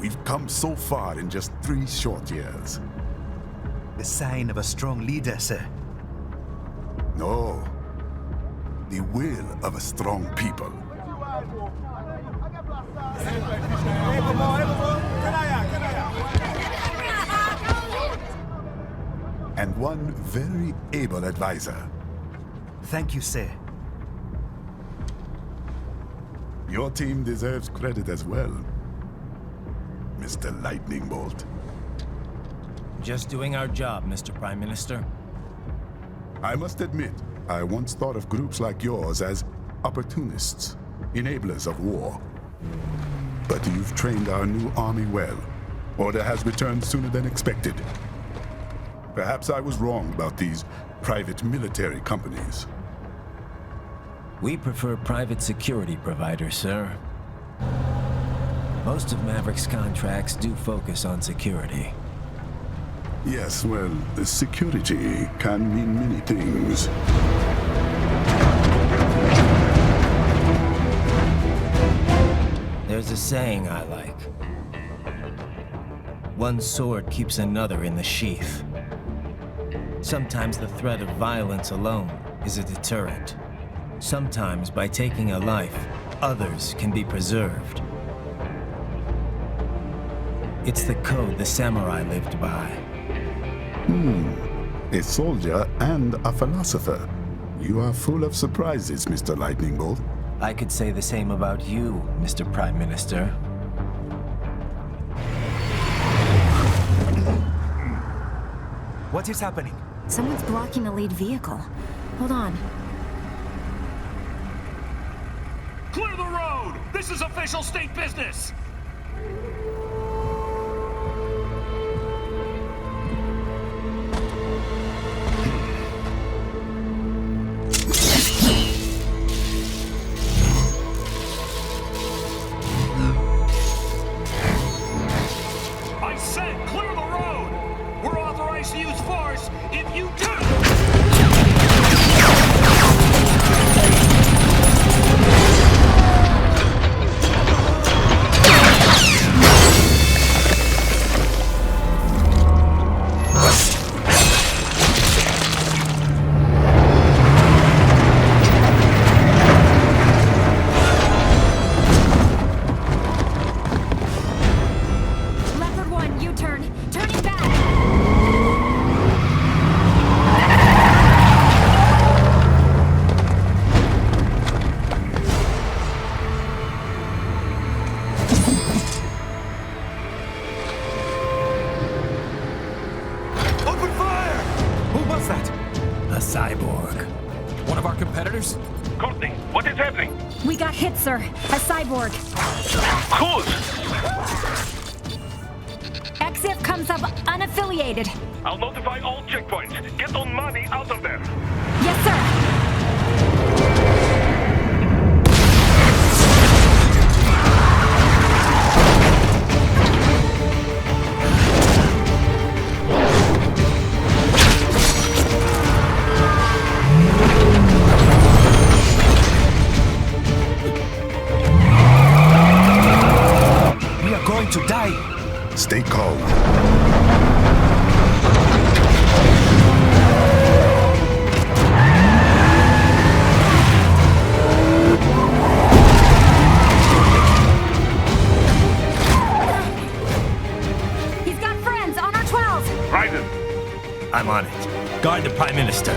We've come so far in just 3 short years. The sign of a strong leader, sir. No. The will of a strong people. And one very able advisor. Thank you, sir. Your team deserves credit as well, Mr. Lightning Bolt. Just doing our job, Mr. Prime Minister. I must admit, I once thought of groups like yours as opportunists, enablers of war. But you've trained our new army well. Order has returned sooner than expected. Perhaps I was wrong about these private military companies. We prefer private security providers, sir. Most of Maverick's contracts do focus on security. Yes, well, security can mean many things. There's a saying I like. One sword keeps another in the sheath. Sometimes the threat of violence alone is a deterrent. Sometimes by taking a life, others can be preserved. It's the code the samurai lived by. A soldier and a philosopher. You are full of surprises, Mr. Lightning Bolt. I could say the same about you, Mr. Prime Minister. What is happening? Someone's blocking the lead vehicle. Hold on. Clear the road! This is official state business! I said clear the road! We're authorized to use force if you do! Leopard 1, U-turn. Turning back. Open fire! Who was that? A cyborg. One of our competitors? Courtney, what is happening? We got hit, sir. A cyborg. Whose? EXIF comes up unaffiliated. I'll notify all checkpoints. Get on money out of there. Yes, sir. We are going to die. Stay calm. He's got friends on our 12. Raiden, I'm on it. Guard the Prime Minister.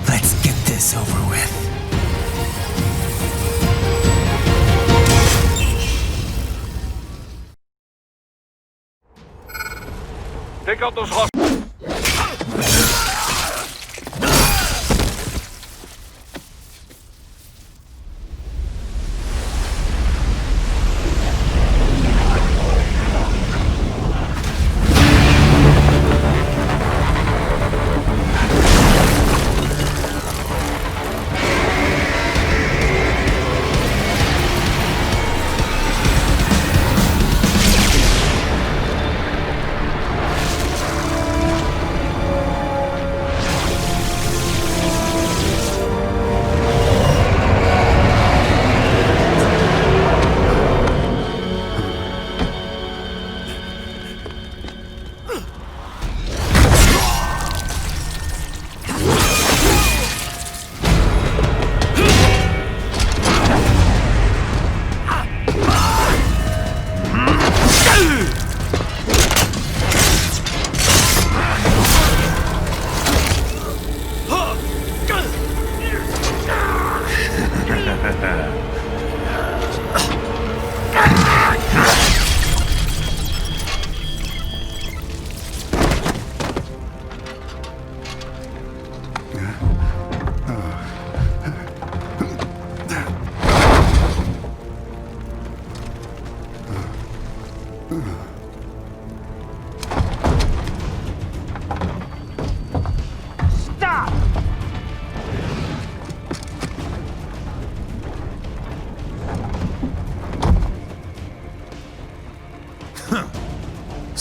Let's get this over with. take out those hostages.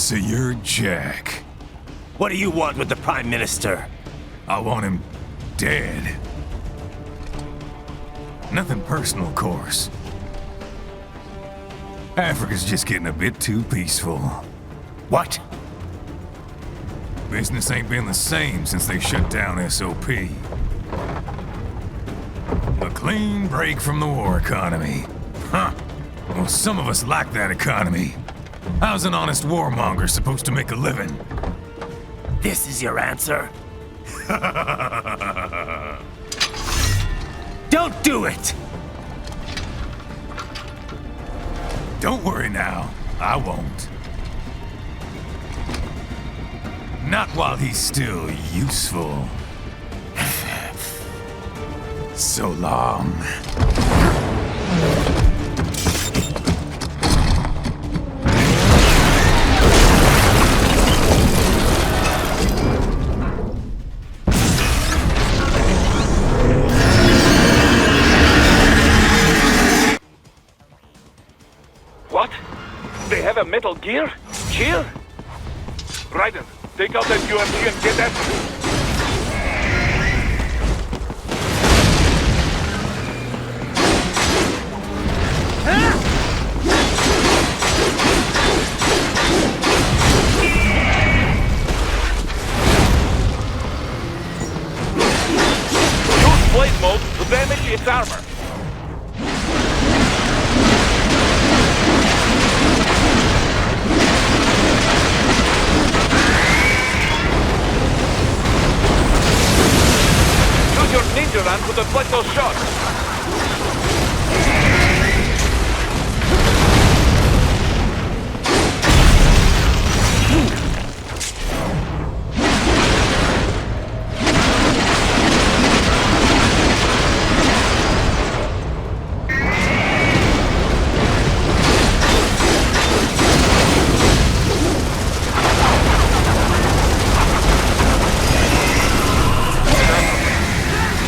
So you're Jack. What do you want with the Prime Minister? I want him dead. Nothing personal, of course. Africa's just getting a bit too peaceful. What? Business ain't been the same since they shut down SOP. A clean break from the war economy. Huh. Well, some of us like that economy. How's an honest warmonger supposed to make a living? This is your answer? Don't do it! Don't worry now. I won't. Not while he's still useful. So long. What? They have a Metal Gear? Cheer? Raiden, take out that UMG and get that. Use blade mode to damage its armor. Use your ninja run to deflect those shots.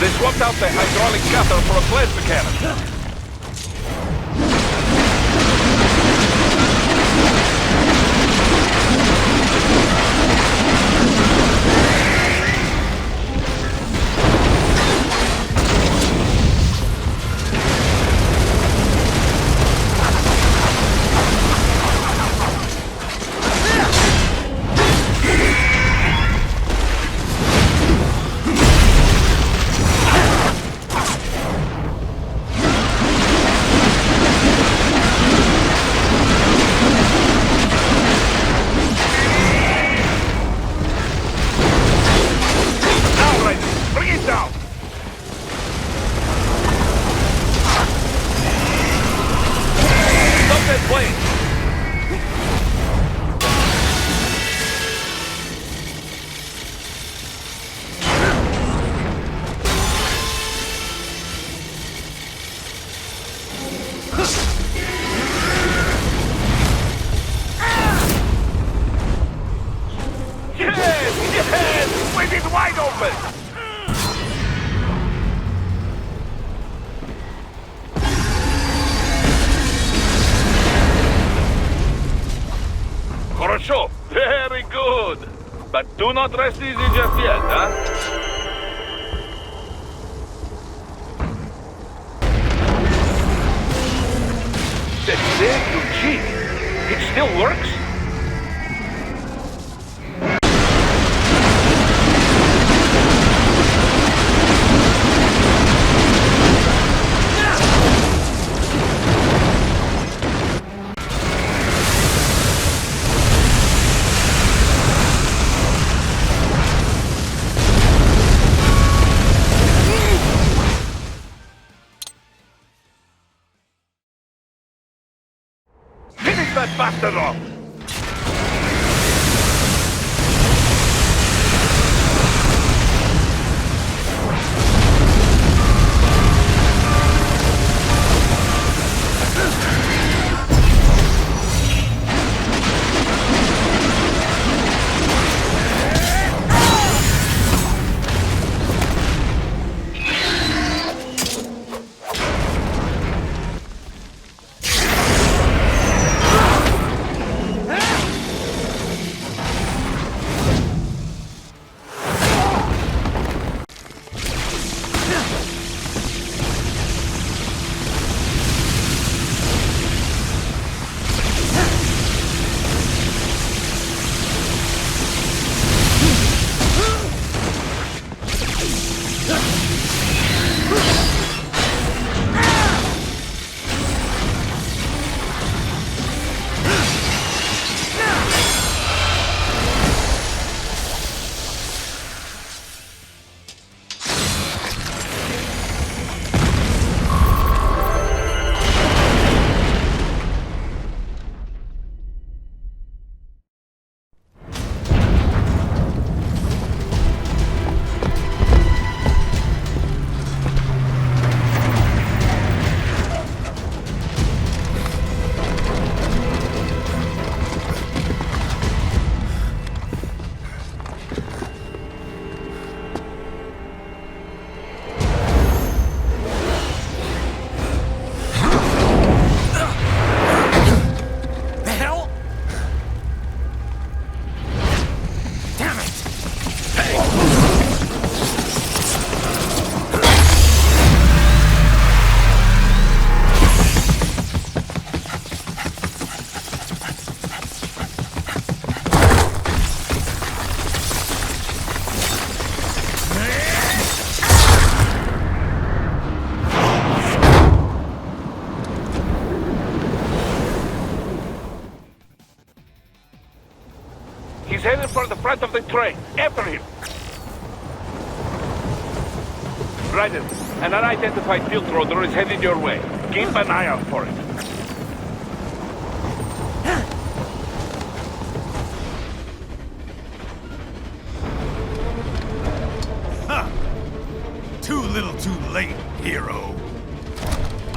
They swapped out the hydraulic cutter for a plasma cannon. Now, Raiden, bring it down! Stop that plane! Yes! Yes! With it wide open! Хорошо! Very good! But do not rest easy just yet, huh? That ZUG, it still works? Finish that bastard off! headed for the front of the train. After him. Raiden, an unidentified field roader is headed your way. Keep an eye out for it. Too little too late, hero.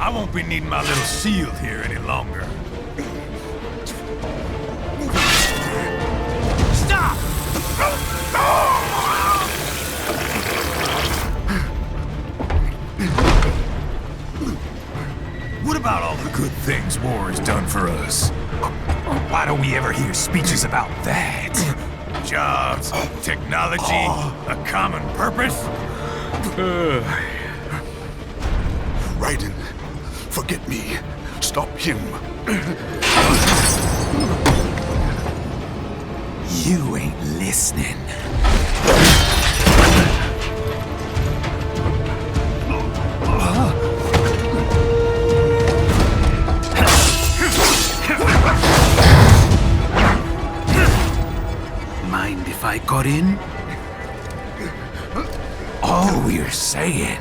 I won't be needing my little shield here any longer. Stop! What about all the good things war has done for us? Why don't we ever hear speeches about that? Jobs, technology, a common purpose? Raiden, forget me. Stop him. You ain't listening. Mind if I got in? All we're saying,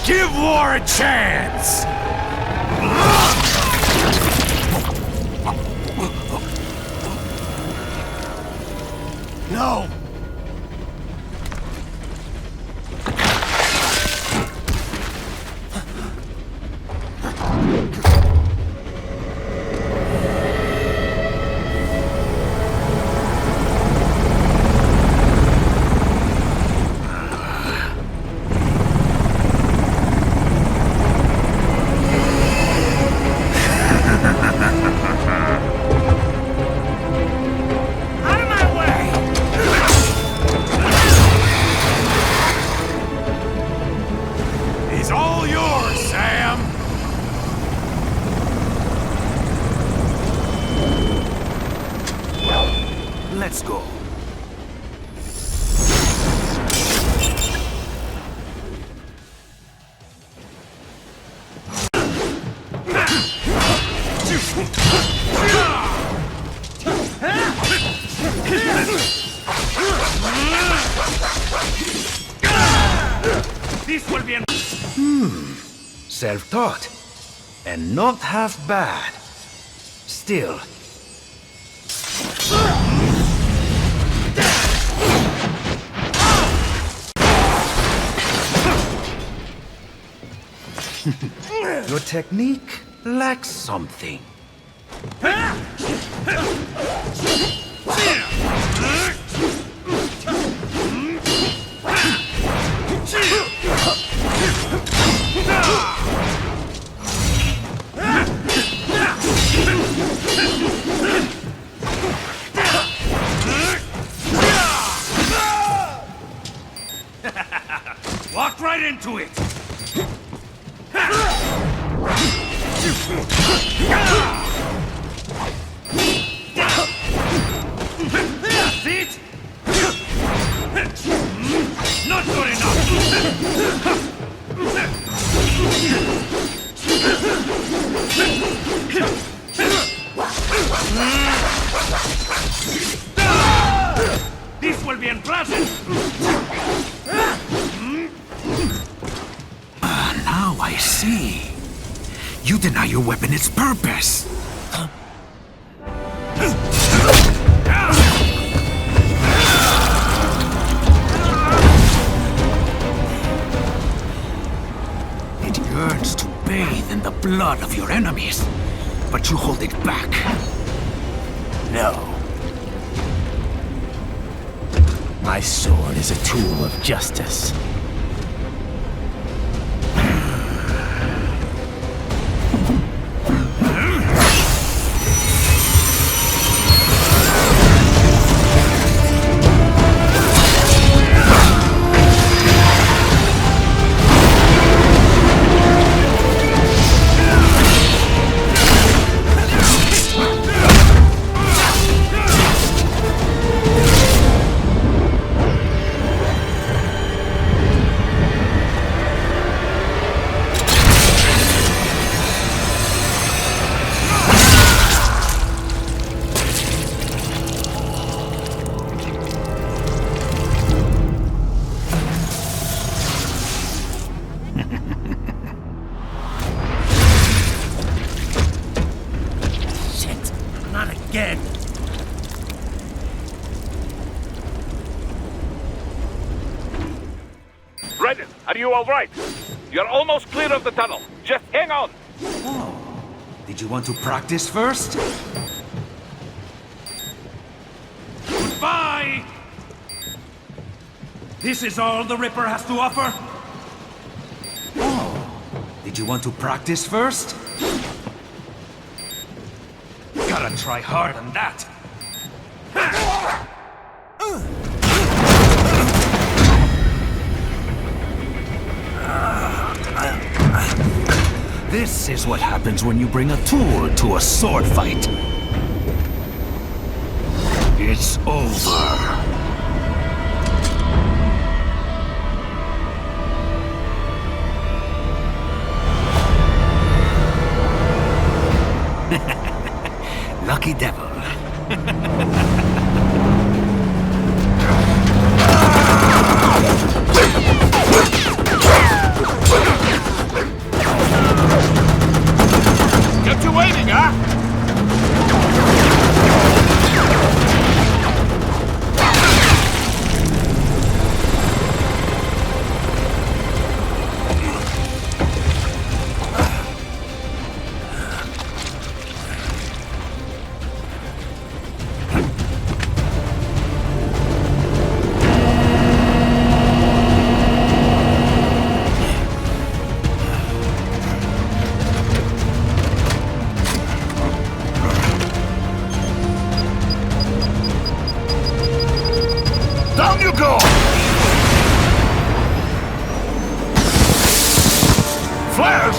give war a chance! No! Let's go. This will be Self-taught. And not half bad. Still. Your technique lacks something. walk right into it. That's it. Not good enough. This will be unpleasant. Now I see. You deny your weapon its purpose. It yearns to bathe in the blood of your enemies, but you hold it back. No. My sword is a tool of justice. you all right. You're almost clear of the tunnel. Just hang on. Did you want to practice first? Goodbye! This is all the Ripper has to offer? Did you want to practice first? Gotta try harder than that. This is what happens when you bring a tool to a sword fight. It's over. Lucky devil. Kept you waiting, huh? Down you go! Flares!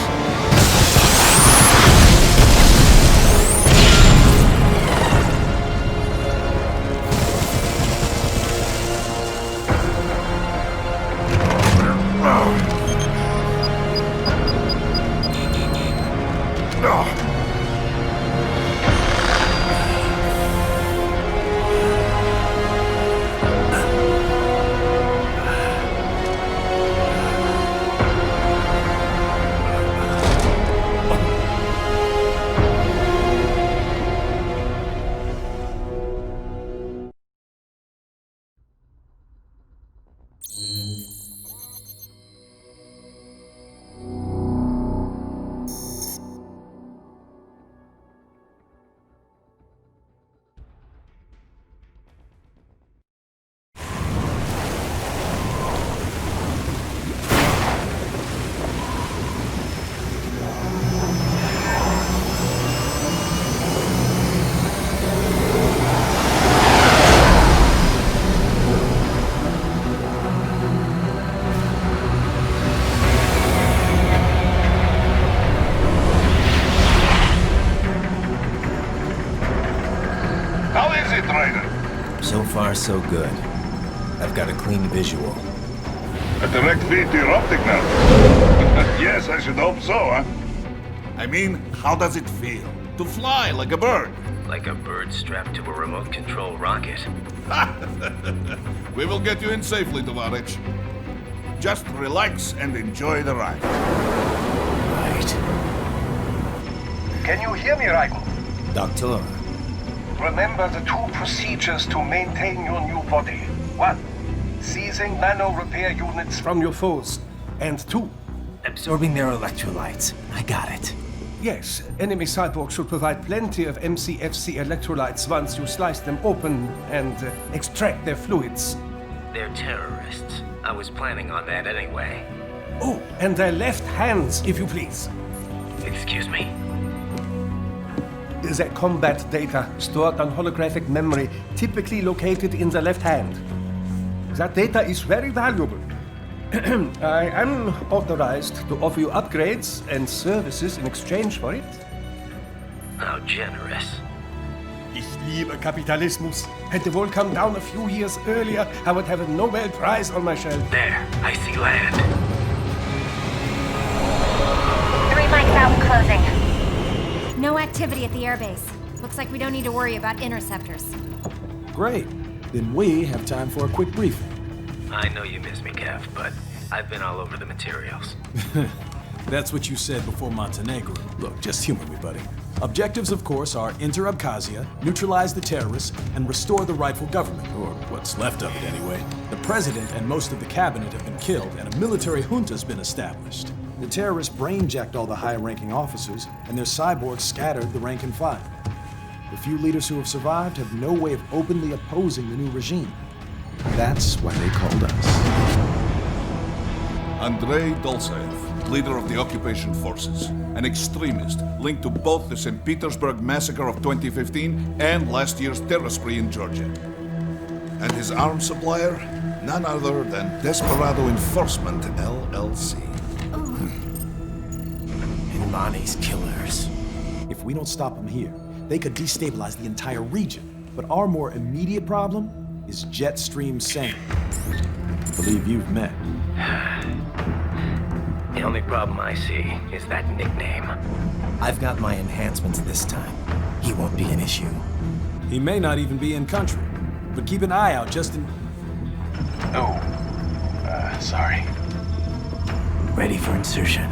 So far, so good. I've got a clean visual. A direct feed to your optic now. Yes, I should hope so, huh? I mean, how does it feel? To fly like a bird? Like a bird strapped to a remote control rocket. We will get you in safely, Tovarich. Just relax and enjoy the ride. Right. Can you hear me, Raiko? Doctor, Remember the two procedures to maintain your new body. 1. Seizing nano repair units from your foes. And 2. absorbing their electrolytes. I got it. Yes, enemy cyborgs should provide plenty of MCFC electrolytes once you slice them open and extract their fluids. They're terrorists. I was planning on that anyway. Oh, and their left hands, if you please. Excuse me? The combat data stored on holographic memory, typically located in the left hand. That data is very valuable. I am authorized to offer you upgrades and services in exchange for it. How generous. Ich liebe Kapitalismus. Had the wall come down a few years earlier, I would have a Nobel Prize on my shelf. There, I see land. 3 mics out and closing. No activity at the airbase. Looks like we don't need to worry about interceptors. Great. Then we have time for a quick briefing. I know you miss me, Kev, but I've been all over the materials. That's what you said before Montenegro. Look, just humor me, buddy. Objectives, of course, are enter Abkhazia, neutralize the terrorists, and restore the rightful government, or what's left of it anyway. The president and most of the cabinet have been killed, and a military junta's been established. The terrorists brain-jacked all the high-ranking officers, and their cyborgs scattered the rank and file. The few leaders who have survived have no way of openly opposing the new regime. That's why they called us. Andrei Dolzaev, leader of the occupation forces, an extremist linked to both the St. Petersburg massacre of 2015 and last year's terror spree in Georgia. And his arms supplier, none other than Desperado Enforcement, LLC. Imani's killers. If we don't stop them here, they could destabilize the entire region. But our more immediate problem is Jetstream Sane. I believe you've met. The only problem I see is that nickname. I've got my enhancements this time. He won't be an issue. He may not even be in country, but keep an eye out just in... Oh, sorry. Ready for insertion.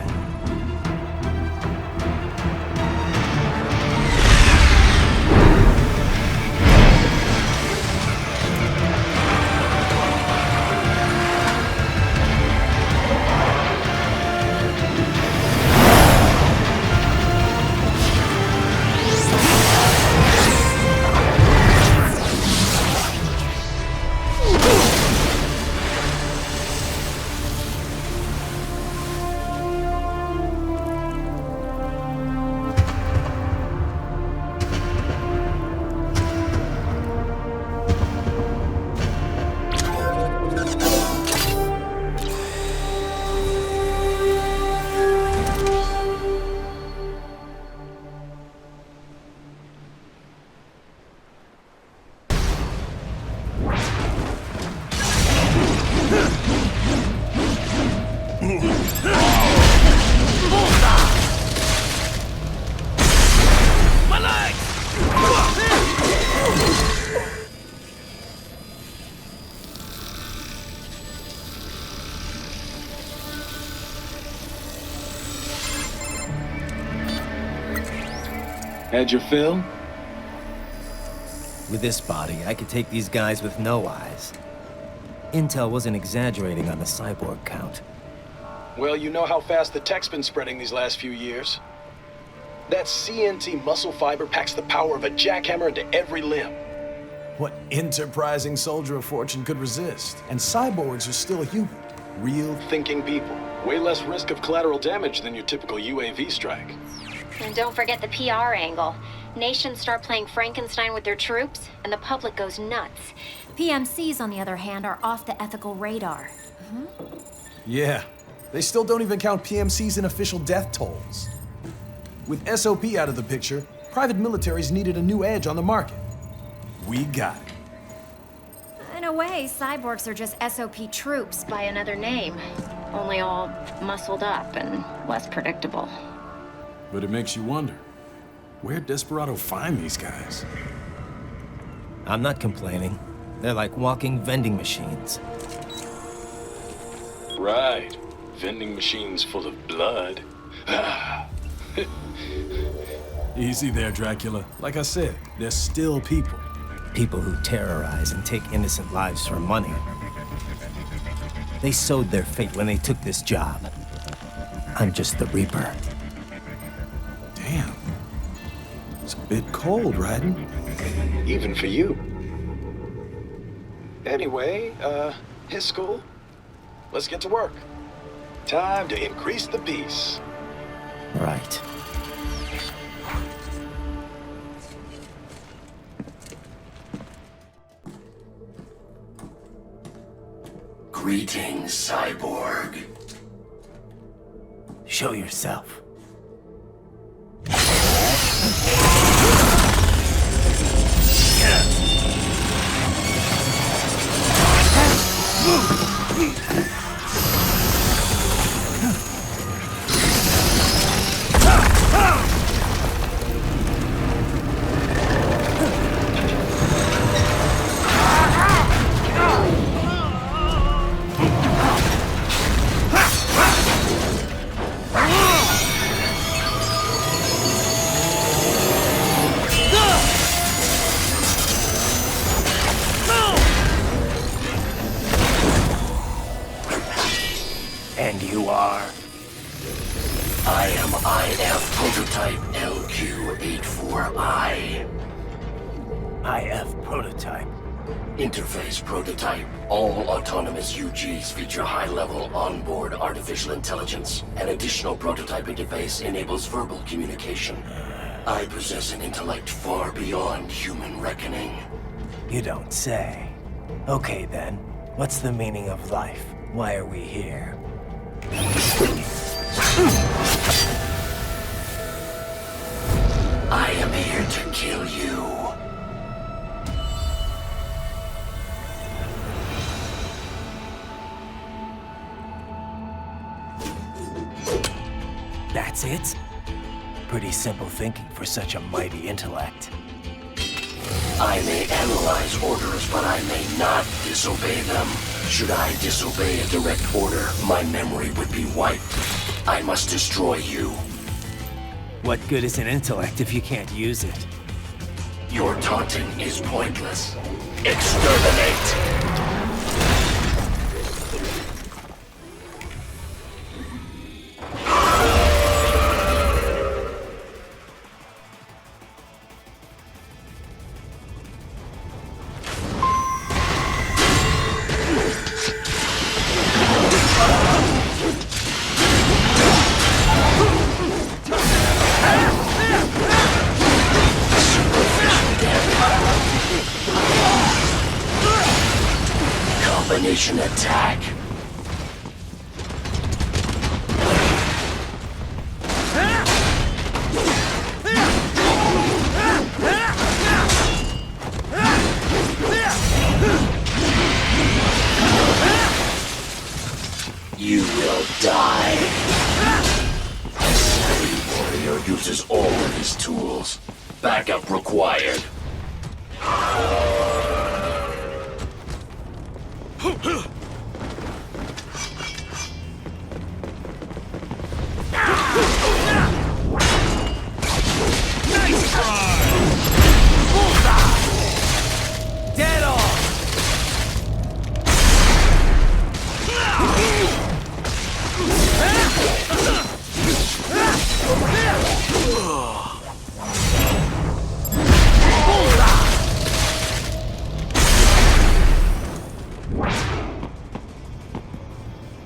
Had your fill? With this body, I could take these guys with no eyes. Intel wasn't exaggerating on the cyborg count. Well, you know how fast the tech's been spreading these last few years. That CNT muscle fiber packs the power of a jackhammer into every limb. What enterprising soldier of fortune could resist? And cyborgs are still human. Real thinking people. Way less risk of collateral damage than your typical UAV strike. And don't forget the PR angle. Nations start playing Frankenstein with their troops, and the public goes nuts. PMCs, on the other hand, are off the ethical radar. Yeah, they still don't even count PMCs in official death tolls. With SOP out of the picture, private militaries needed a new edge on the market. We got it. In a way, cyborgs are just SOP troops by another name. Only all muscled up and less predictable. But it makes you wonder, where'd Desperado find these guys? I'm not complaining. They're like walking vending machines. Right. Vending machines full of blood. Easy there, Dracula. Like I said, they're still people. People who terrorize and take innocent lives for money. They sowed their fate when they took this job. I'm just the Reaper. Damn. It's a bit cold, Raiden. Even for you. Anyway, his school. Let's get to work. Time to increase the peace. Right. Greetings, cyborg. Show yourself. I am IF Prototype LQ84I. IF Prototype. Interface Prototype. All autonomous UGs feature high-level onboard artificial intelligence. An additional prototype interface enables verbal communication. I possess an intellect far beyond human reckoning. You don't say. Okay then, what's the meaning of life? Why are we here? I am here to kill you. That's it? Pretty simple thinking for such a mighty intellect. I may analyze orders, but I may not disobey them. Should I disobey a direct order, my memory would be wiped. I must destroy you. What good is an intellect if you can't use it? Your taunting is pointless. Exterminate! Combination attack. You will die. A savvy warrior uses all of his tools. Backup required. Nice try! Dead on!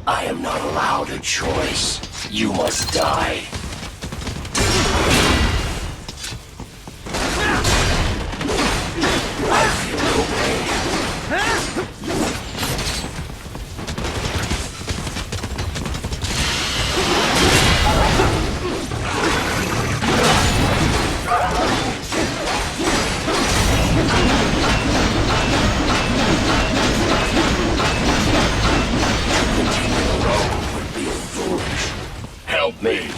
I am not allowed a choice. You must die. I feel no pain. Help me.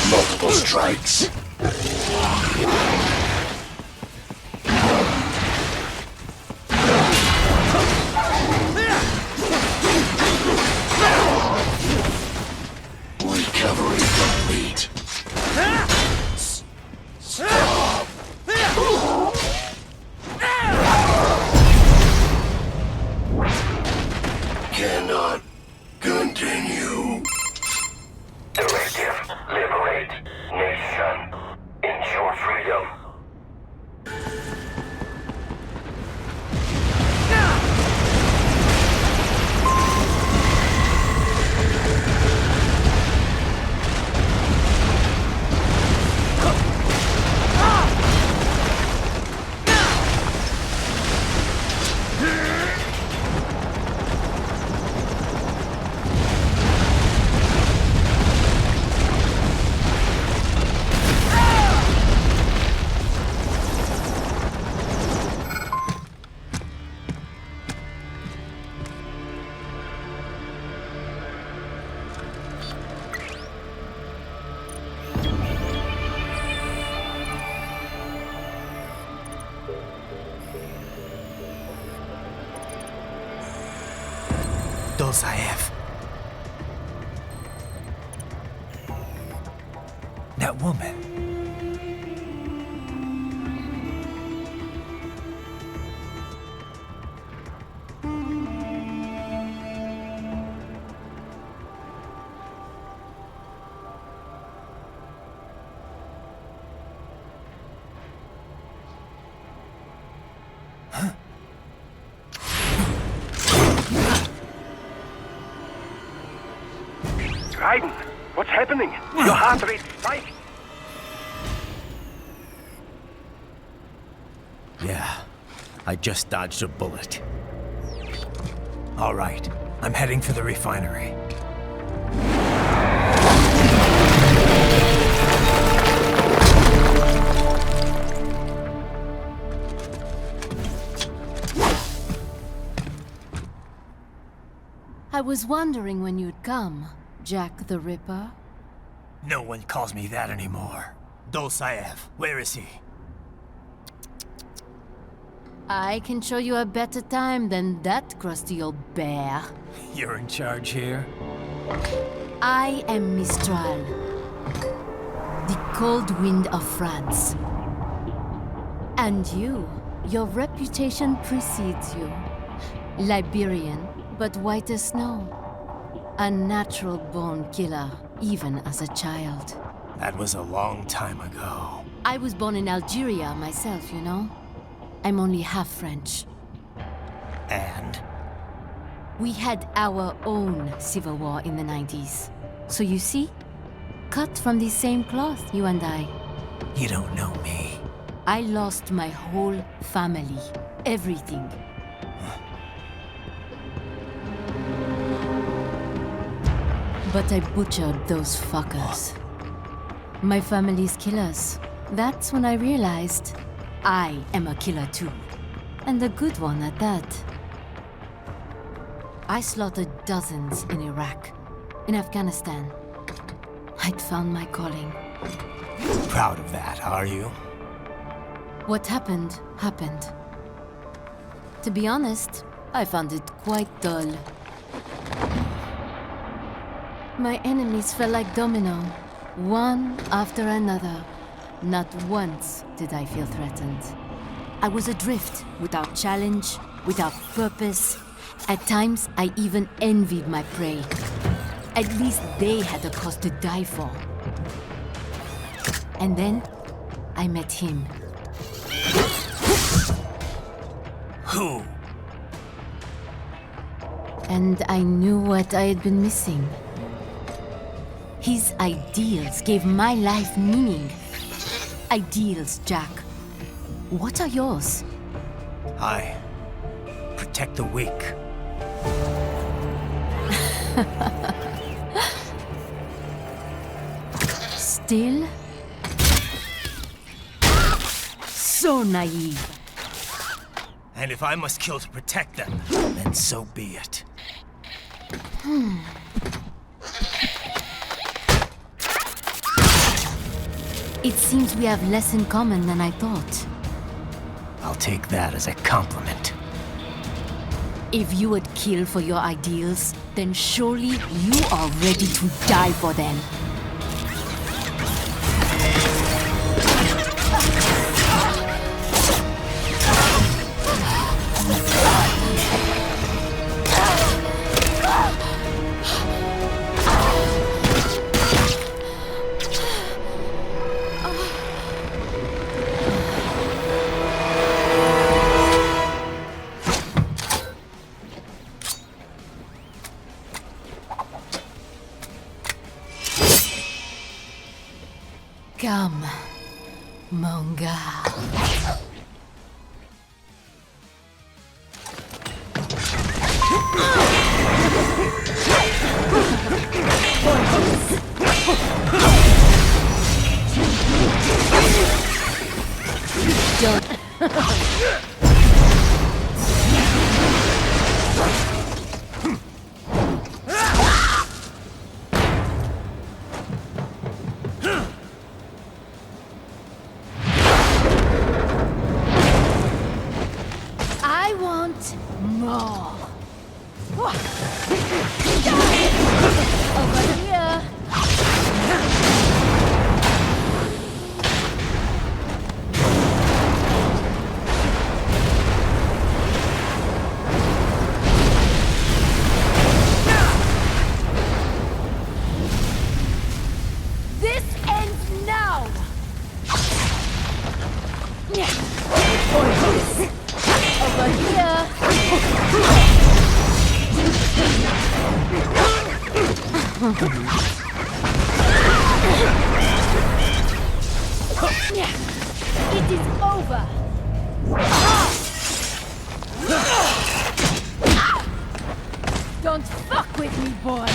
Multiple strikes. Recovery complete. Stop. Cannot continue. Directive, liberate nation, ensure freedom. Dosaev. That woman. Raiden, what's happening? Your heart rate's spiking. Yeah, I just dodged a bullet. All right, I'm heading for the refinery. I was wondering when you'd come, Jack the Ripper. No one calls me that anymore. Dosaev, where is he? I can show you a better time than that crusty old bear. You're in charge here? I am Mistral, the cold wind of France. And your reputation precedes you. Liberian, but white as snow. A natural-born killer, even as a child. That was a long time ago. I was born in Algeria myself, you know? I'm only half French. And? We had our own civil war in the 90s. So you see? Cut from the same cloth, you and I. You don't know me. I lost my whole family. Everything. But I butchered those fuckers. My family's killers. That's when I realized I am a killer too. And a good one at that. I slaughtered dozens in Iraq, in Afghanistan. I'd found my calling. Proud of that, are you? What happened, happened. To be honest, I found it quite dull. My enemies fell like domino, one after another. Not once did I feel threatened. I was adrift, without challenge, without purpose. At times, I even envied my prey. At least they had a cause to die for. And then, I met him. Who? And I knew what I had been missing. His ideals gave my life meaning. Ideals, Jack. What are yours? I protect the weak. Still? So naive. And if I must kill to protect them, then so be it. It seems we have less in common than I thought. I'll take that as a compliment. If you would kill for your ideals, then surely you are ready to die for them. Come, Monga. I want more. It is over! Don't fuck with me, boy!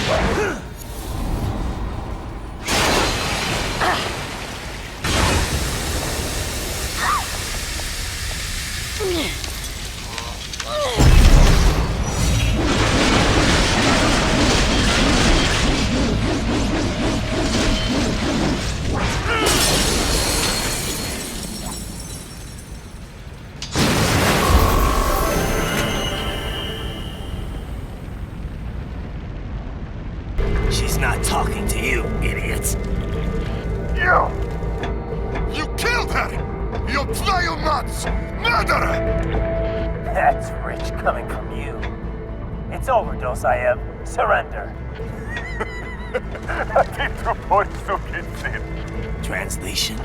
She's not talking to you, idiot. You killed her! You vile nuts! Murderer! That's rich coming from you. It's overdose, I have. Surrender. Translation?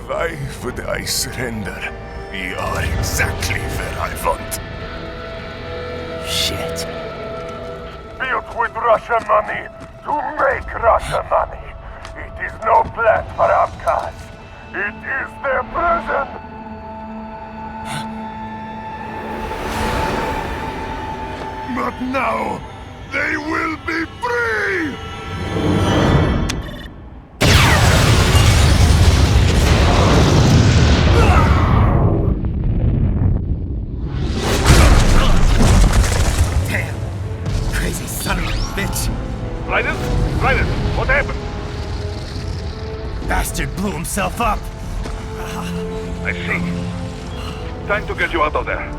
Why would I surrender? We are exactly where I want. Shit. Built with Russian money to make Russian money. It is no plan for outcasts. It is their prison. But now, they will be free! Damn! Crazy son of a bitch! Raiden? Raiden, what happened? Bastard blew himself up! I see. Time to get you out of there.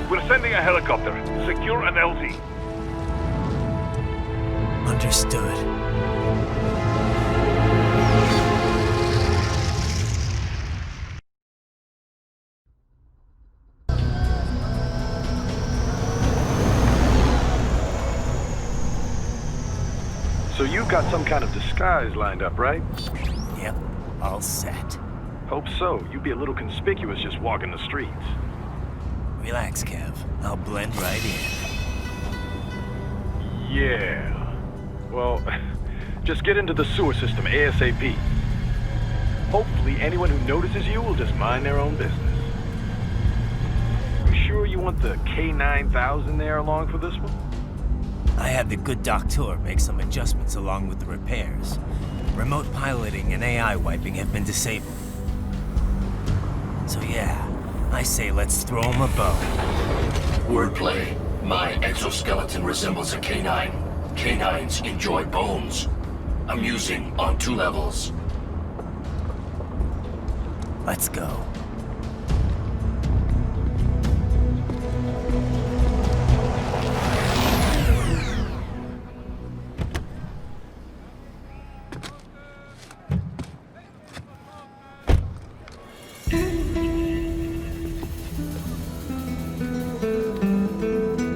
We're sending a helicopter. Secure an LZ. Understood. So you've got some kind of disguise lined up, right? Yep, all set. Hope so. You'd be a little conspicuous just walking the streets. Relax, Kev. I'll blend right in. Yeah. Well, just get into the sewer system ASAP. Hopefully anyone who notices you will just mind their own business. You sure you want the K9000 there along for this one? I had the good doctor make some adjustments along with the repairs. Remote piloting and AI wiping have been disabled. So yeah, I say let's throw him a bone. Wordplay. My exoskeleton resembles a canine. Canines enjoy bones. Amusing on 2 levels. Let's go.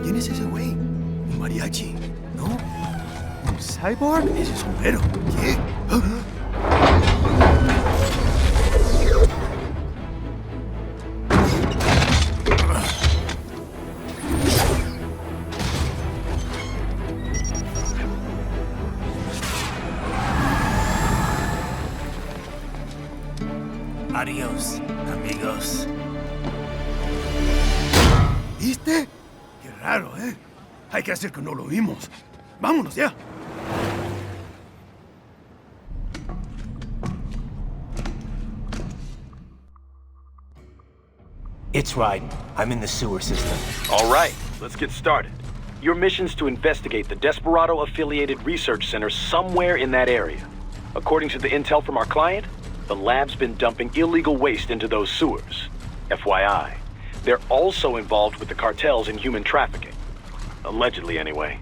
¿Quién es ese güey? ¿Un mariachi? ¿No? ¿Un cyborg? Ese sombrero. ¿Qué? Adiós, amigos. ¿Viste? Qué raro, ¿eh? Hay que hacer que no lo vimos. Vámonos ya. It's Raiden. I'm in the sewer system. All right, let's get started. Your mission's to investigate the Desperado-affiliated research center somewhere in that area. According to the intel from our client, the lab's been dumping illegal waste into those sewers. FYI, they're also involved with the cartels in human trafficking. Allegedly, anyway.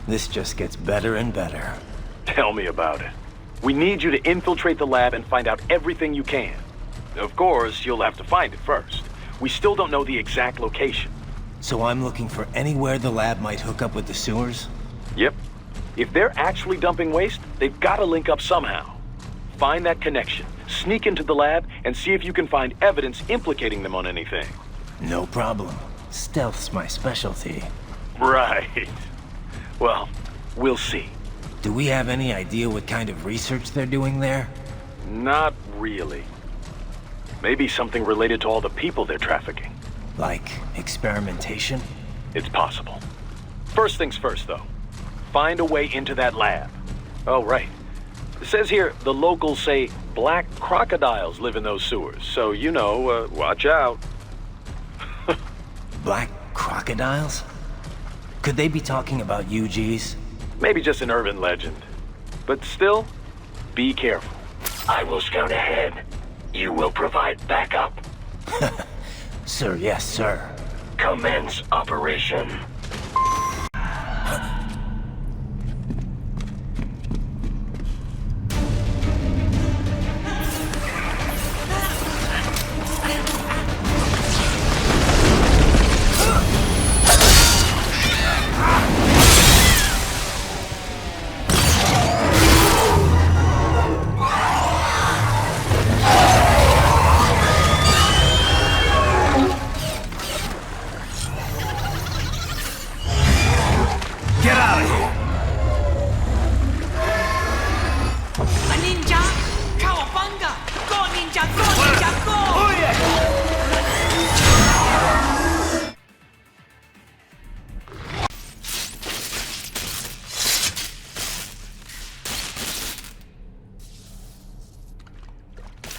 This just gets better and better. Tell me about it. We need you to infiltrate the lab and find out everything you can. Of course, you'll have to find it first. We still don't know the exact location. So I'm looking for anywhere the lab might hook up with the sewers? Yep. If they're actually dumping waste, they've got to link up somehow. Find that connection, sneak into the lab, and see if you can find evidence implicating them on anything. No problem. Stealth's my specialty. Right. Well, we'll see. Do we have any idea what kind of research they're doing there? Not really. Maybe something related to all the people they're trafficking. Like experimentation? It's possible. First things first, though. Find a way into that lab. Oh, right. It says here the locals say black crocodiles live in those sewers, so you know, watch out. Black crocodiles? Could they be talking about UGs? Maybe just an urban legend. But still, be careful. I will scout ahead. You will provide backup. Sir, yes, sir. Commence operation.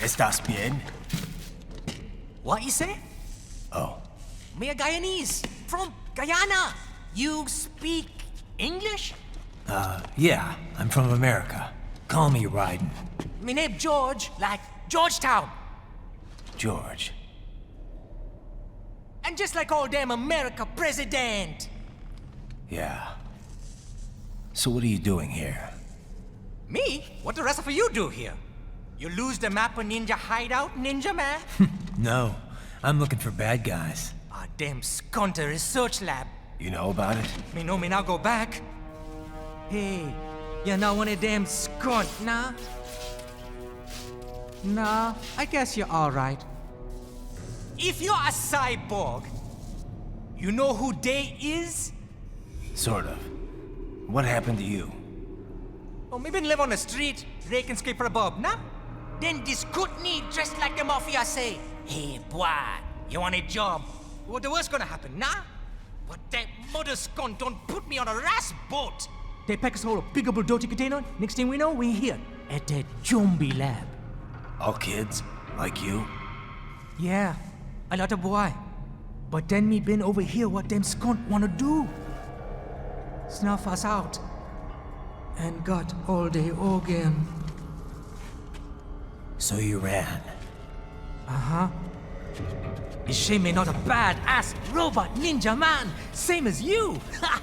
¿Estás bien? What you say? Oh. Me a Guyanese from Guyana. You speak English? Yeah, I'm from America. Call me Ryden. Me name George, like Georgetown. George. And just like all damn America president. Yeah. So what are you doing here? Me? What the rest of you do here? You lose the map of Ninja Hideout, Ninja Man? No, I'm looking for bad guys. Ah, damn Skunter research lab. You know about it? Me know me now go back. Hey, you're not one of them skunt, nah? Nah, I guess you're alright. If you're a cyborg, you know who Day is? Sort of. What happened to you? Oh, me been live on the street, rake and scrape for a bob, nah? Then this Kootenai dressed like the mafia say, hey boy, you want a job? What the worst gonna happen, nah? But that mother skunt don't put me on a ras boat. They pack us all a big old dirty container. Next thing we know, we're here at that zombie lab. All kids? Like you? Yeah, a lot of boy. But then me been over here what them skunt wanna do. Snuff us out. And got all day again. So you ran? Uh-huh. Is she me not a bad-ass robot ninja man, same as you? Ha!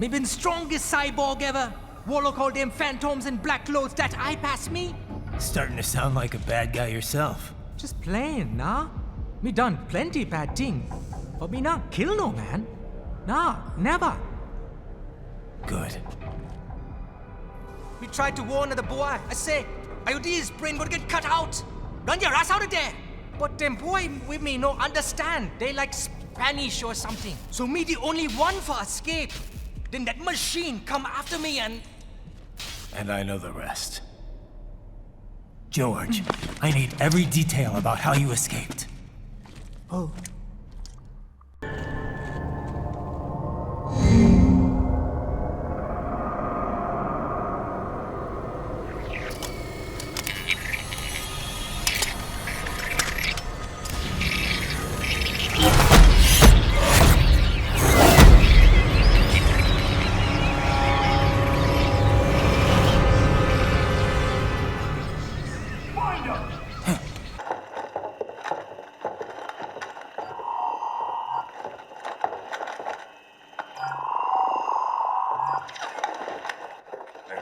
Me been strongest cyborg ever. Warlock all them phantoms in black clothes that eye pass me. Starting to sound like a bad guy yourself. Just plain, nah? Me done plenty bad thing. But me not kill no man. Nah, never. Good. Me tried to warn the boy. I say, IOD's brain gonna get cut out. Run your ass out of there. But them boy with me no understand. They like Spanish or something. So me the only one for escape. Then that machine come after me and... And I know the rest. George, I need every detail about how you escaped. Oh.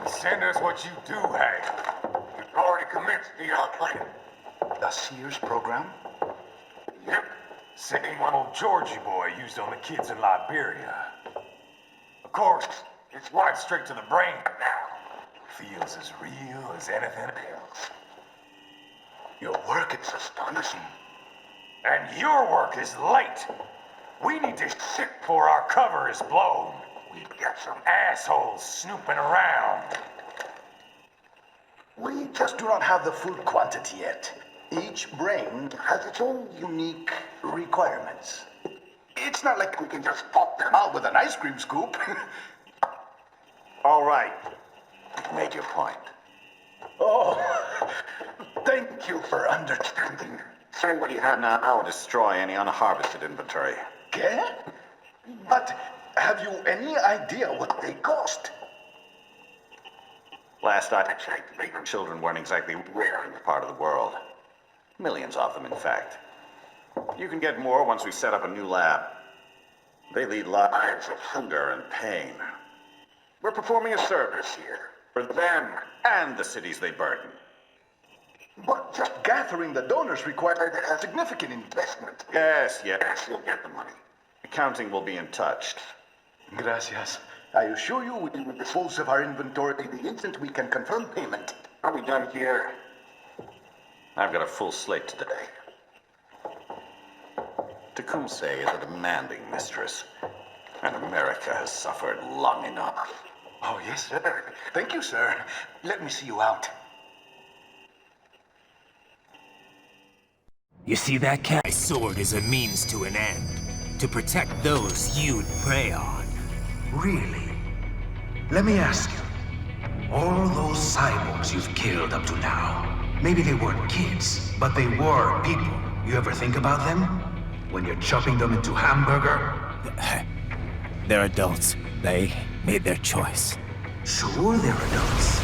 Send us what you do have. We've already commenced the plan. The Sears program? Yep. Same one old Georgie boy used on the kids in Liberia. Of course, it's right straight to the brain now. Feels as real as anything else. Your work is astonishing. And your work is late. We need this shit before our cover is blown. we'd get some assholes snooping around. We just do not have the full quantity yet. Each brain has its own unique requirements. It's not like we can just pop them out with an ice cream scoop. All right. You've made your point. Oh, thank you for understanding. Say what you have now. I'll destroy any unharvested inventory. Okay? But have you any idea what they cost? Last I checked, children weren't exactly rare in this part of the world. Millions of them, in fact. You can get more once we set up a new lab. They lead lives of hunger and pain. We're performing a service here for them and the cities they burden. But just gathering the donors required a significant investment. Yes, you'll get the money. Accounting will be in touch. Gracias. I assure you we will dispose of our inventory the instant we can confirm payment. Are we done here? I've got a full slate today. Tecumseh is a demanding mistress, and America has suffered long enough. Oh, yes, sir. Thank you, sir. Let me see you out. You see that cat? My sword is a means to an end. To protect those you'd prey on. Really? Let me ask you. All those cyborgs you've killed up to now, maybe they weren't kids, but they were people. You ever think about them? When you're chopping them into hamburger? They're adults. They made their choice. Sure they're adults.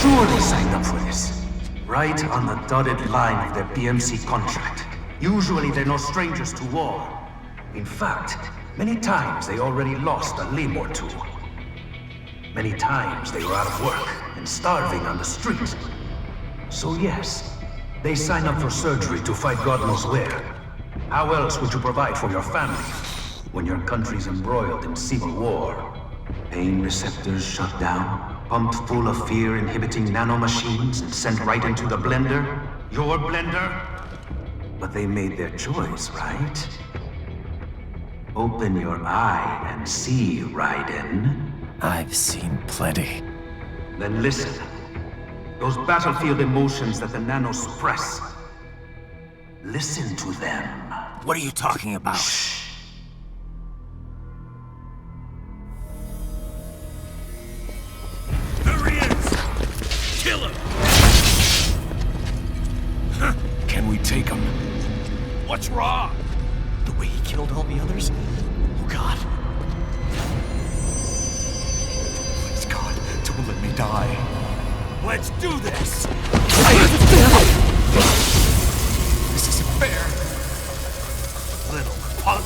Sure they signed up for this. Right on the dotted line of their PMC contract. Usually they're no strangers to war. In fact, many times they already lost a limb or two. Many times they were out of work and starving on the street. So yes, they sign up for surgery to fight God knows where. How else would you provide for your family when your country's embroiled in civil war? Pain receptors shut down, pumped full of fear-inhibiting nanomachines and sent right into the blender? Your blender? But they made their choice, right? Open your eye and see, Raiden. I've seen plenty. Then listen. Those battlefield emotions that the nanos suppress. Listen to them. What are you talking about? Shh. There he is! Kill him! Can we take him? What's wrong? The way he killed all the others? Oh, God. Please, God, don't let me die. Let's do this! This isn't fair. Little punk!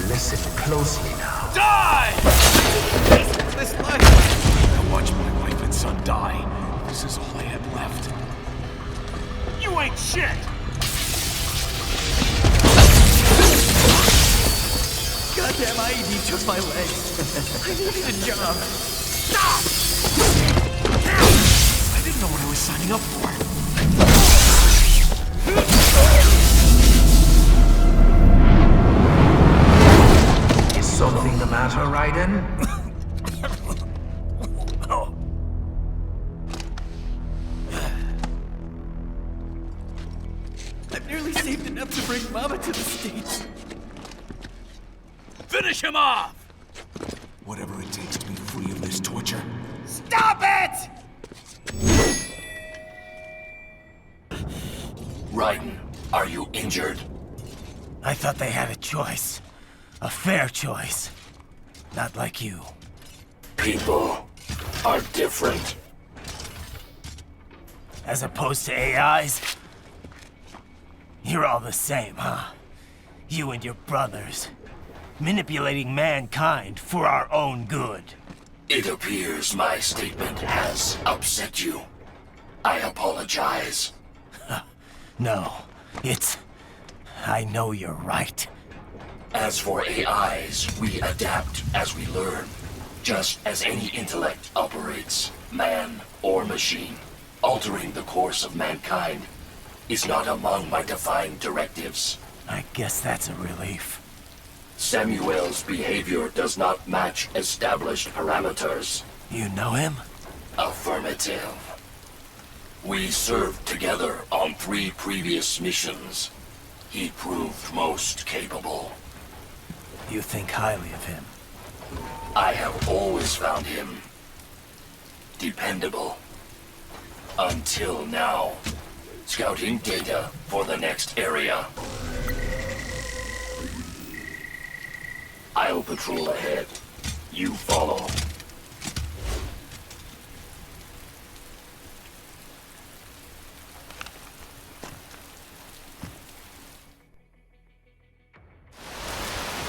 Listen closely now. Die! This life! I watched my wife and son die. This is all I had left. You ain't shit! Goddamn IED took my legs. I needed a job. Stop! I didn't know what I was signing up for. Is something the matter, Raiden? I've nearly saved enough to bring Mama to the States. Finish him off! Whatever it takes to be free of this torture. Stop it! Raiden, are you injured? I thought they had a choice. A fair choice. Not like you. People are different. As opposed to AIs? You're all the same, huh? You and your brothers. Manipulating mankind for our own good. It appears my statement has upset you. I apologize. No, it's... I know you're right. As for AIs, we adapt as we learn. Just as any intellect operates, man or machine. Altering the course of mankind is not among my defined directives. I guess that's a relief. Samuel's behavior does not match established parameters. You know him? Affirmative. We served together on 3 previous missions. He proved most capable. You think highly of him? I have always found him dependable. Until now. Scouting data for the next area. I'll patrol ahead. You follow.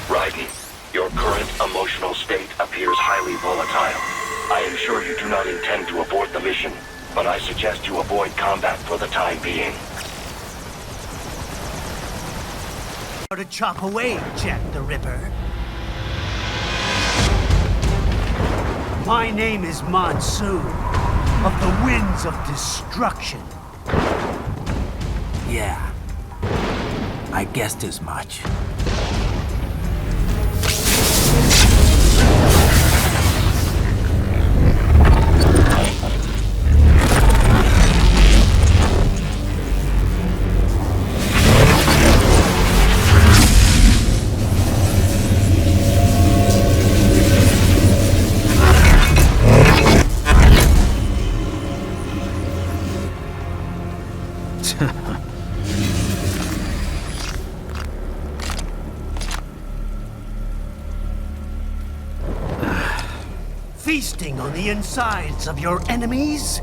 Raiden, your current emotional state appears highly volatile. I am sure you do not intend to abort the mission, but I suggest you avoid combat for the time being. To chop away, Jack the Ripper. My name is Monsoon, of the Winds of Destruction. Yeah. I guessed as much. Feasting on the insides of your enemies?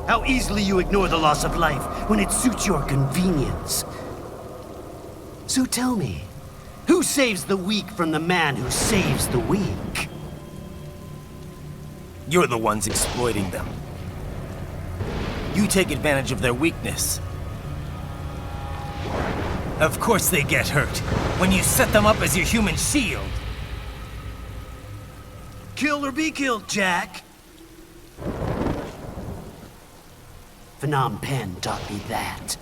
How easily you ignore the loss of life when it suits your convenience. So tell me, who saves the weak from the man who saves the weak? You're the ones exploiting them. You take advantage of their weakness. Of course they get hurt when you set them up as your human shield. Kill or be killed, Jack. Phnom Penh taught me that.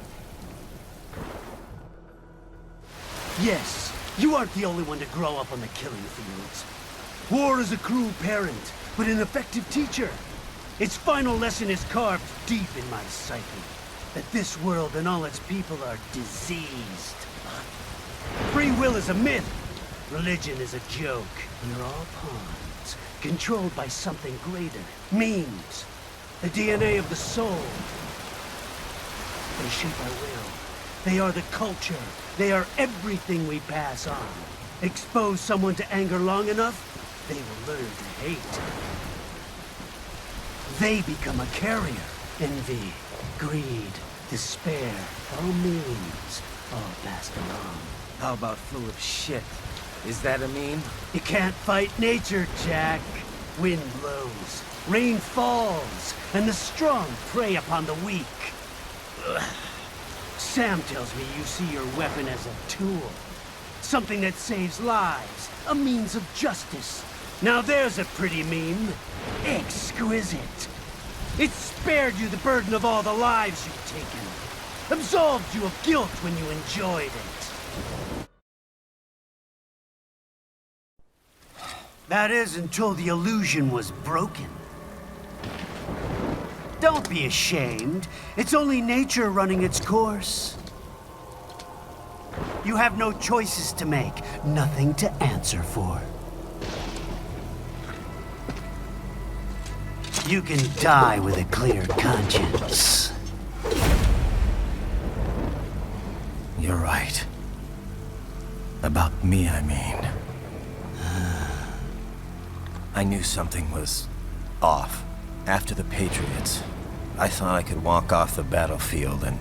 Yes, you aren't the only one to grow up on the killing fields. War is a cruel parent, but an effective teacher. Its final lesson is carved deep in my psyche. That this world and all its people are diseased. Free will is a myth. Religion is a joke. We're all pawns, controlled by something greater. Memes. The DNA of the soul. They shape our will. They are the culture. They are everything we pass on. Expose someone to anger long enough, they will learn to hate. They become a carrier. Envy, greed, despair, all memes, all passed along. How about full of shit? Is that a meme? You can't fight nature, Jack. Wind blows, rain falls, and the strong prey upon the weak. Ugh. Sam tells me you see your weapon as a tool. Something that saves lives, a means of justice. Now there's a pretty meme. Exquisite. It spared you the burden of all the lives you've taken. Absolved you of guilt when you enjoyed it. That is until the illusion was broken. Don't be ashamed. It's only nature running its course. You have no choices to make, nothing to answer for. You can die with a clear conscience. You're right. About me, I mean. I knew something was off. After the Patriots, I thought I could walk off the battlefield and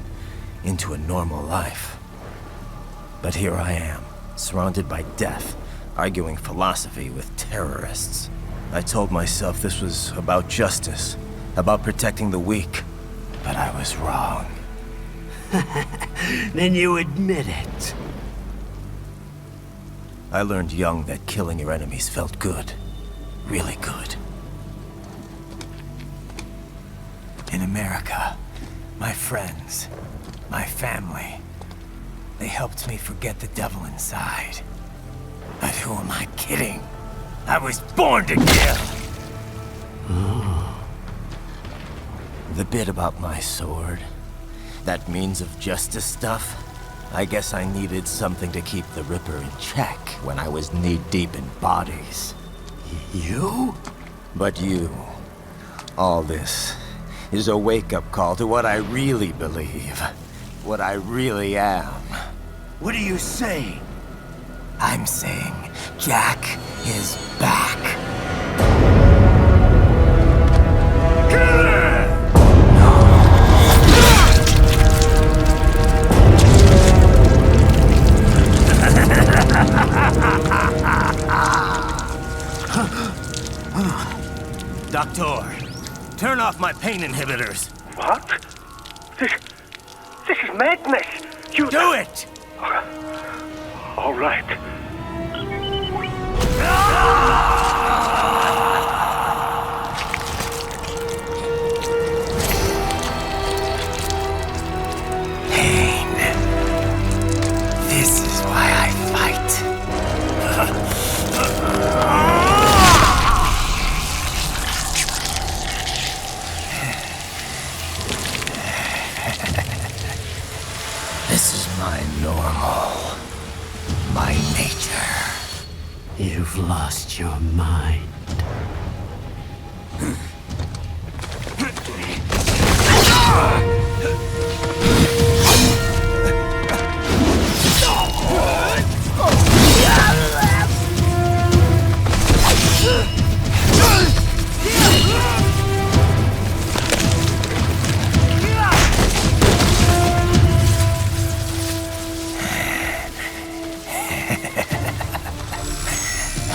into a normal life. But here I am, surrounded by death, arguing philosophy with terrorists. I told myself this was about justice, about protecting the weak, but I was wrong. Then you admit it. I learned young that killing your enemies felt good. Really good. In America, my friends, my family, they helped me forget the devil inside. Who am I kidding? I was born to kill! The bit about my sword, that means of justice stuff, I guess I needed something to keep the Ripper in check when I was knee-deep in bodies. You? But you, all this, is a wake-up call to what I really believe. What I really am. What are you saying? I'm saying Jack is back. Doctor, turn off my pain inhibitors. What? This is madness. You do it! All right. Pain. This is why I fight. This is my normal. My nature. You've lost your mind.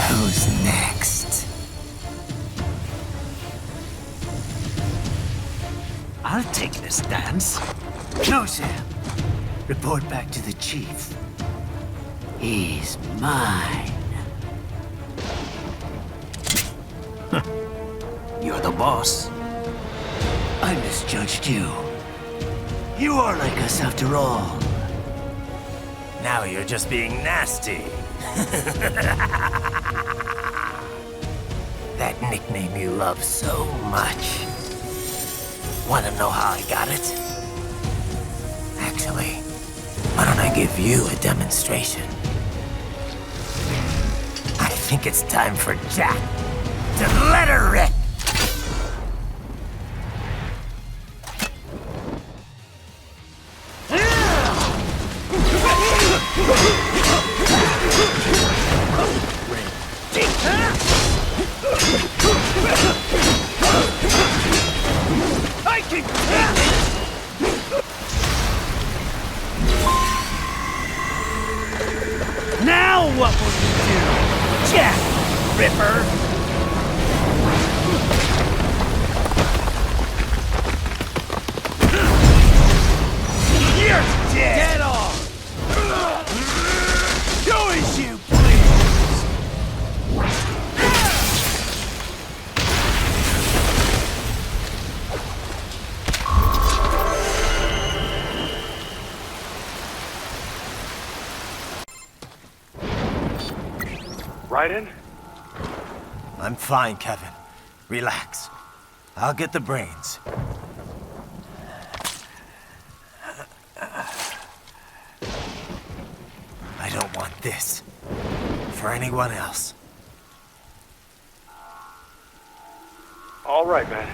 Who's next? I'll take this dance. No, Sam. Report back to the chief. He's mine. You're the boss. I misjudged you. You are like us after all. Now you're just being nasty. That nickname you love so much. Want to know how I got it? Actually, why don't I give you a demonstration? I think it's time for Jack to let her rip. I can Now what will you do, Jack Ripper? You're dead! Get off! Do as you please! Raiden? I'm fine, Kevin. Relax. I'll get the brains. I don't want this for anyone else. All right, man.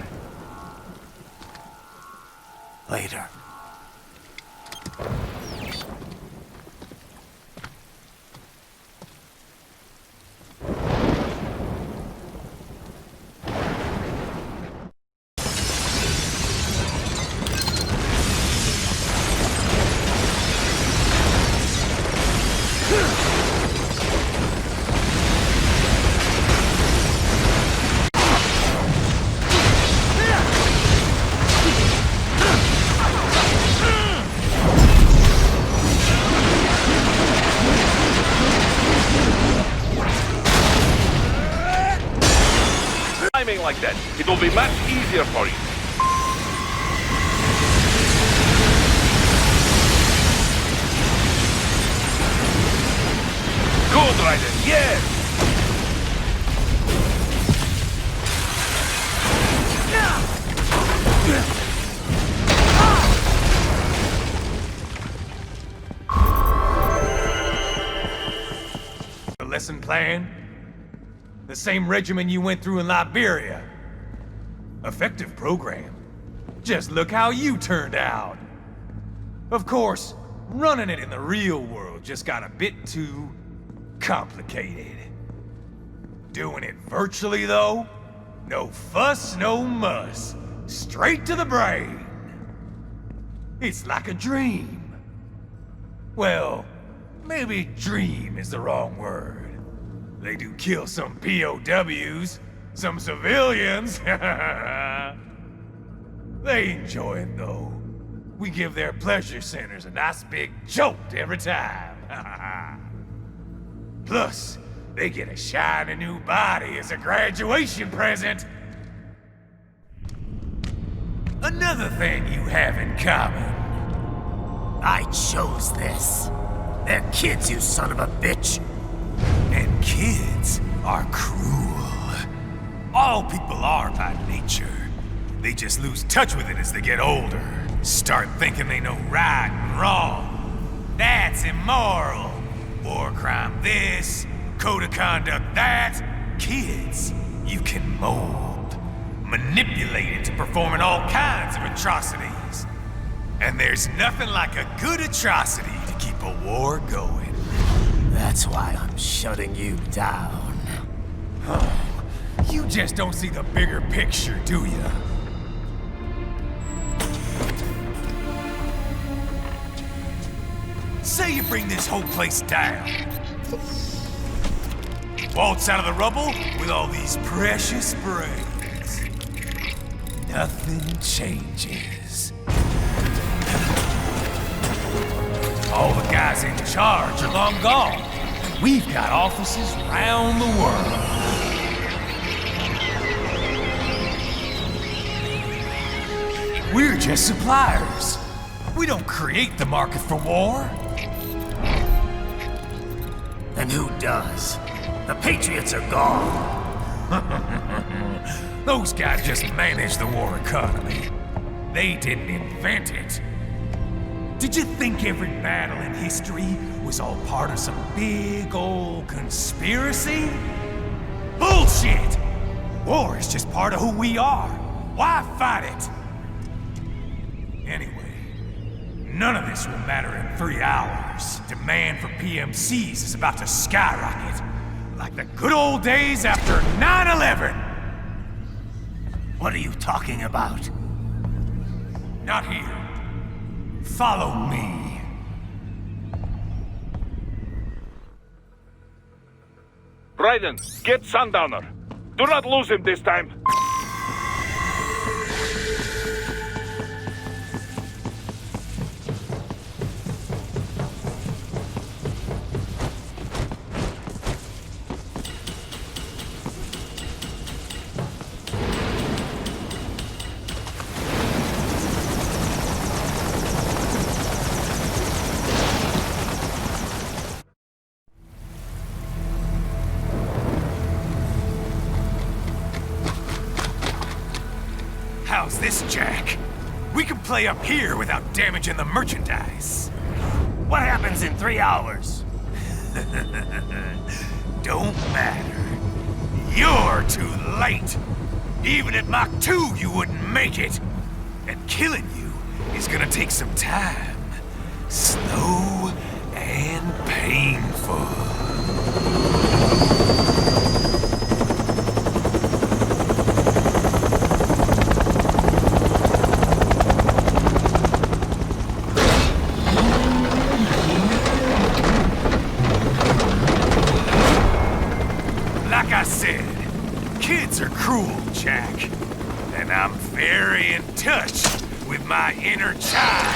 Later. Timing like that, it will be much easier for you. Good, Raiden, yes! The lesson plan? The same regimen you went through in Liberia. Effective program. Just look how you turned out. Of course, running it in the real world just got a bit too complicated. Doing it virtually, though? No fuss, no muss. Straight to the brain. It's like a dream. Well, maybe dream is the wrong word. They do kill some POWs, some civilians. They enjoy it, though. We give their pleasure centers a nice big jolt every time. Plus, they get a shiny new body as a graduation present. Another thing you have in common. I chose this. They're kids, you son of a bitch. And kids are cruel. All people are by nature. They just lose touch with it as they get older. Start thinking they know right and wrong. That's immoral. War crime this, code of conduct that. Kids, you can mold, manipulate into performing all kinds of atrocities. And there's nothing like a good atrocity to keep a war going. That's why I'm shutting you down. You just don't see the bigger picture, do you? Say you bring this whole place down. Waltz out of the rubble with all these precious brains. Nothing changes. All the guys in charge are long gone. We've got offices around the world. We're just suppliers. We don't create the market for war. And who does? The Patriots are gone. Those guys just manage the war economy. They didn't invent it. Did you think every battle in history was all part of some big old conspiracy? Bullshit! War is just part of who we are. Why fight it? Anyway, none of this will matter in 3 hours. Demand for PMCs is about to skyrocket. Like the good old days after 9/11. What are you talking about? Not here. Follow me. Raiden, get Sundowner. Do not lose him this time. How's this, Jack? We can play up here without damaging the merchandise. What happens in 3 hours? Don't matter. You're too late. Even at Mach 2, you wouldn't make it. And killing you is gonna take some time. Slow and painful. Like I said, kids are cruel, Jack. And I'm very in touch with my inner child.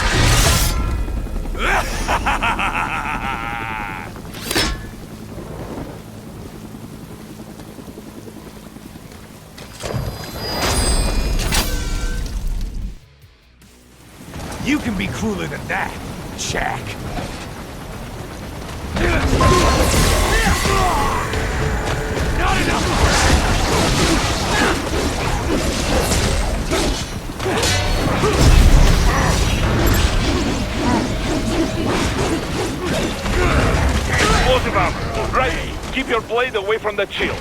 You can be crueler than that, Jack. blade away from the shield.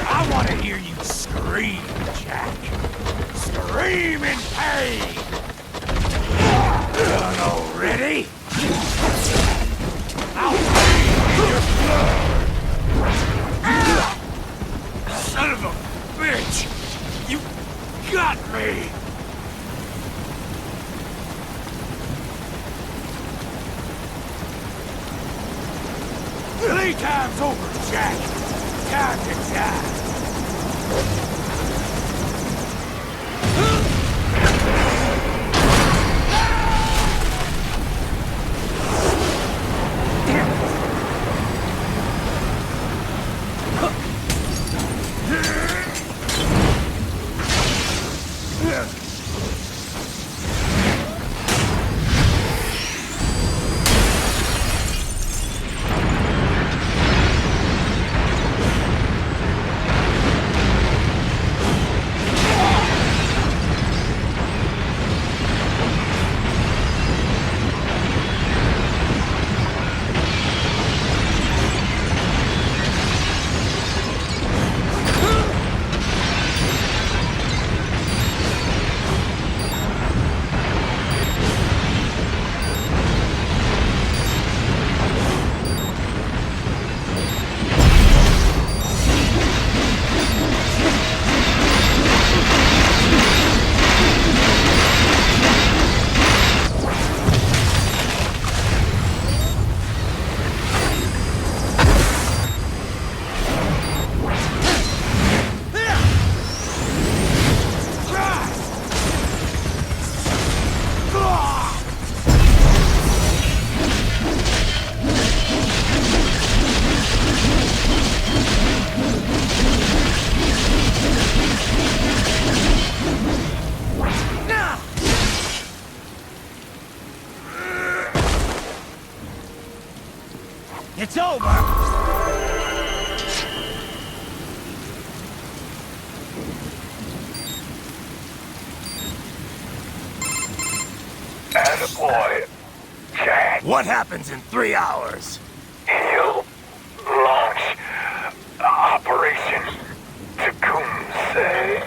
I want to hear you scream, Jack. Scream in pain! Done already? I'll bathe your blood! Son of a bitch! You got me! Playtime's over, Jack! Time to die! It's over! Attaboy, Jack. What happens in 3 hours? He'll launch Operation Tecumseh.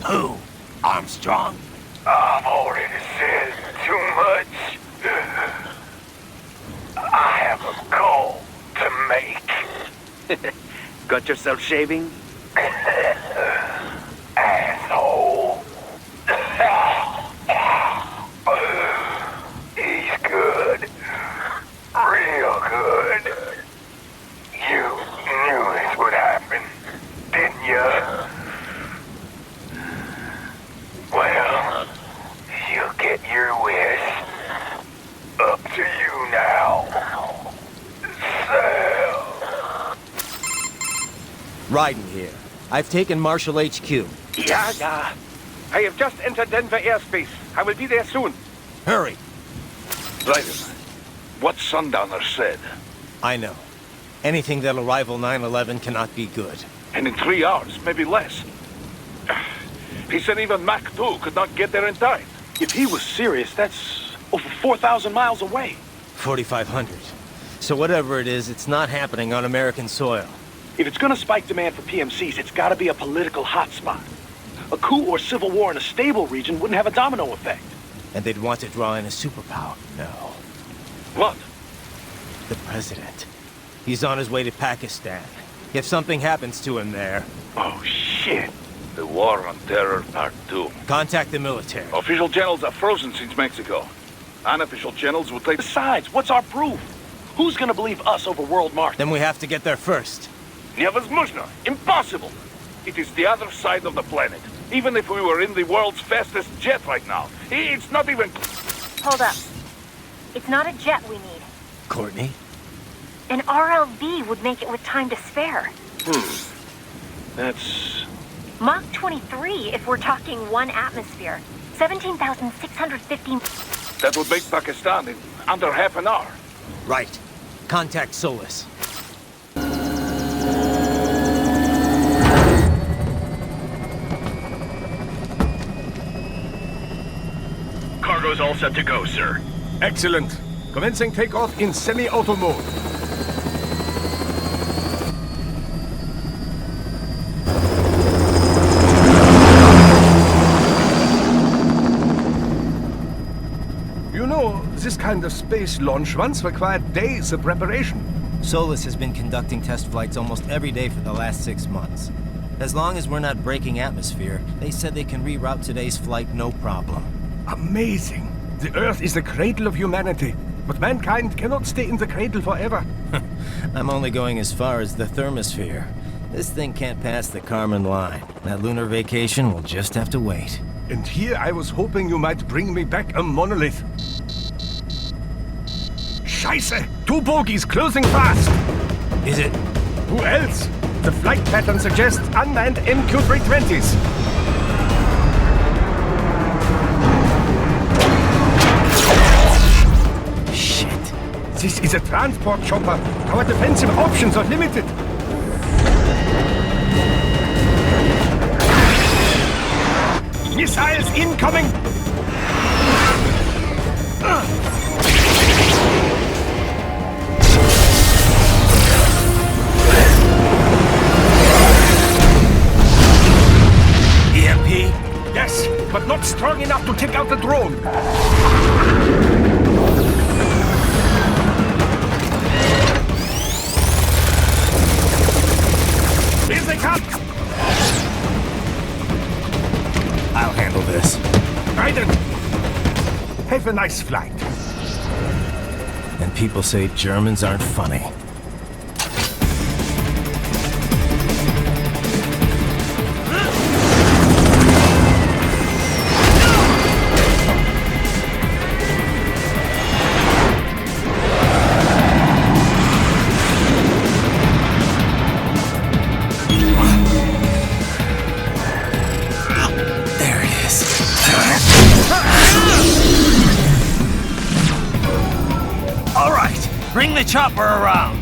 Who? Armstrong? I've already said too much. I have a call to make. Got yourself shaving? Asshole. He's good. Real good. You knew this would happen, didn't you? Well, you'll get your wish. Up to you now. Sam. Raiden here. I've taken Marshall HQ. Yeah. I have just entered Denver airspace. I will be there soon. Hurry. Raiden, what Sundowner said. I know. Anything that'll rival 9/11 cannot be good. And in 3 hours, maybe less. He said even Mach 2 could not get there in time. If he was serious, that's over 4,000 miles away. 4,500. So whatever it is, it's not happening on American soil. If it's gonna spike demand for PMCs, it's gotta be a political hotspot. A coup or civil war in a stable region wouldn't have a domino effect. And they'd want to draw in a superpower. No. What? The president. He's on his way to Pakistan. If something happens to him there... Oh, shit. The War on Terror Part 2. Contact the military. Official channels are frozen since Mexico. Unofficial channels will take... Besides, what's our proof? Who's gonna believe us over World Mark? Then we have to get there first. Невозможно. Impossible. It is the other side of the planet. Even if we were in the world's fastest jet right now, it's not even... Hold up. It's not a jet we need. Courtney? An RLV would make it with time to spare. That's... Mach 23 if we're talking 1 atmosphere. 17,615... That would make Pakistan in under half an hour. Right. Contact Solus. Cargo's all set to go, sir. Excellent. Commencing takeoff in semi-auto mode. You know, this kind of space launch once required days of preparation. Solus has been conducting test flights almost every day for the last 6 months. As long as we're not breaking atmosphere, they said they can reroute today's flight no problem. Amazing. The Earth is the cradle of humanity, but mankind cannot stay in the cradle forever. I'm only going as far as the thermosphere. This thing can't pass the Kármán line. That lunar vacation will just have to wait. And here I was hoping you might bring me back a monolith. Scheiße! 2 bogies closing fast! Is it? Who else? The flight pattern suggests unmanned MQ-320s. Shit. This is a transport chopper. Our defensive options are limited. Missiles incoming! EMP? Yes, but not strong enough to take out the drone. Here they come! I'll handle this. Raiden! Have a nice flight. And people say Germans aren't funny. Bring the chopper around!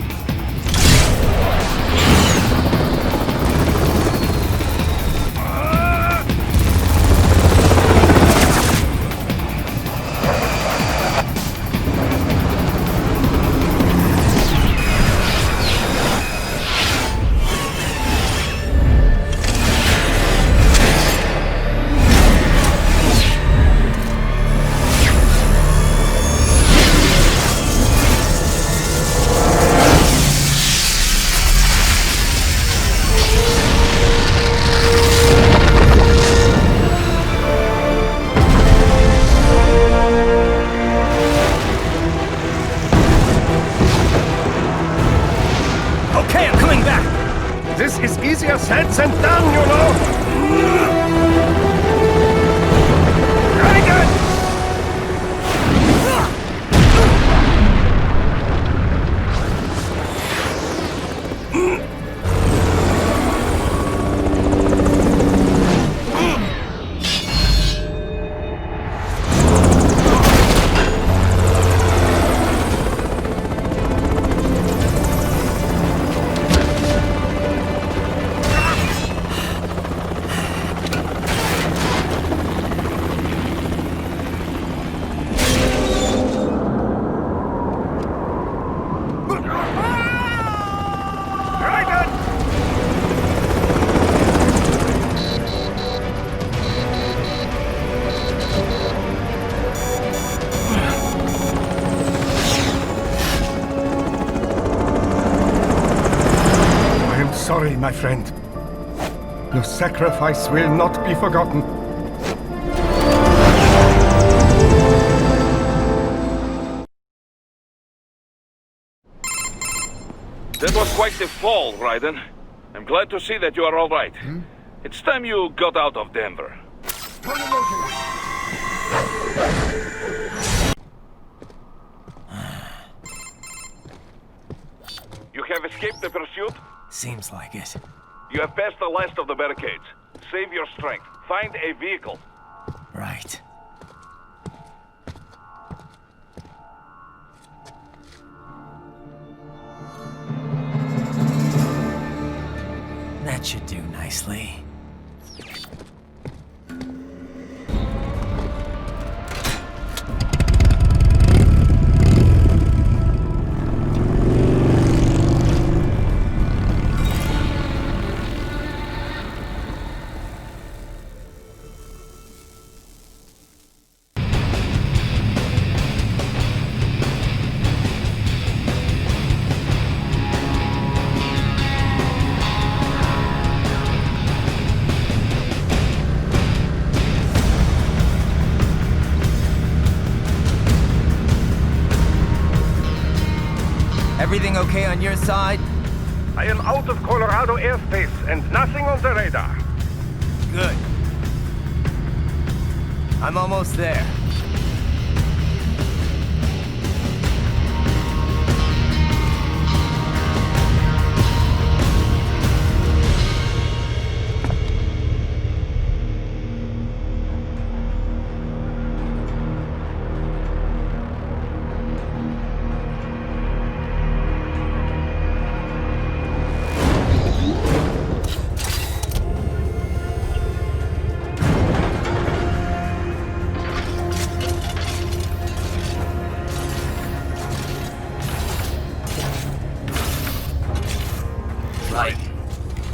This is easier said than done, you know! Very good! Sorry, my friend. Your sacrifice will not be forgotten. That was quite the fall, Raiden. I'm glad to see that you are all right. It's time you got out of Denver. You have escaped the pursuit? Seems like it. You have passed the last of the barricades. Save your strength. Find a vehicle. Right. That should do nicely. Everything okay on your side? I am out of Colorado airspace and nothing on the radar. Good. I'm almost there.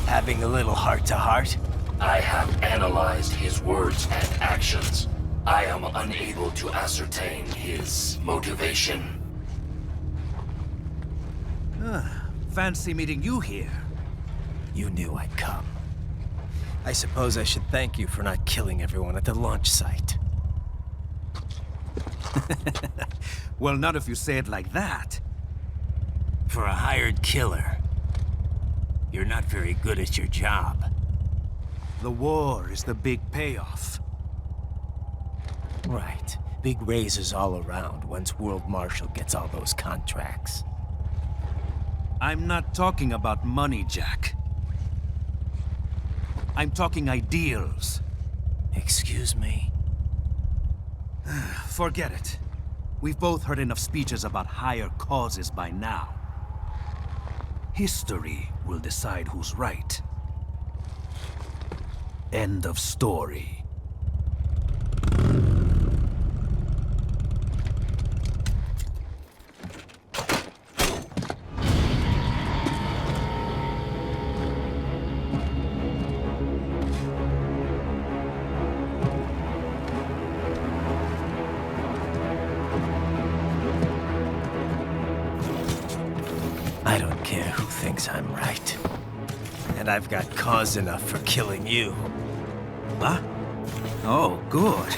Having a little heart-to-heart? I have analyzed his words and actions. I am unable to ascertain his motivation. Fancy meeting you here. You knew I'd come. I suppose I should thank you for not killing everyone at the launch site. Well, not if you say it like that. For a hired killer, you're not very good at your job. The war is the big payoff. Right. Big raises all around once World Marshal gets all those contracts. I'm not talking about money, Jack. I'm talking ideals. Excuse me? Forget it. We've both heard enough speeches about higher causes by now. History will decide who's right. End of story. I don't care who thinks I'm right. And I've got cause enough for killing you. Huh? Oh, good.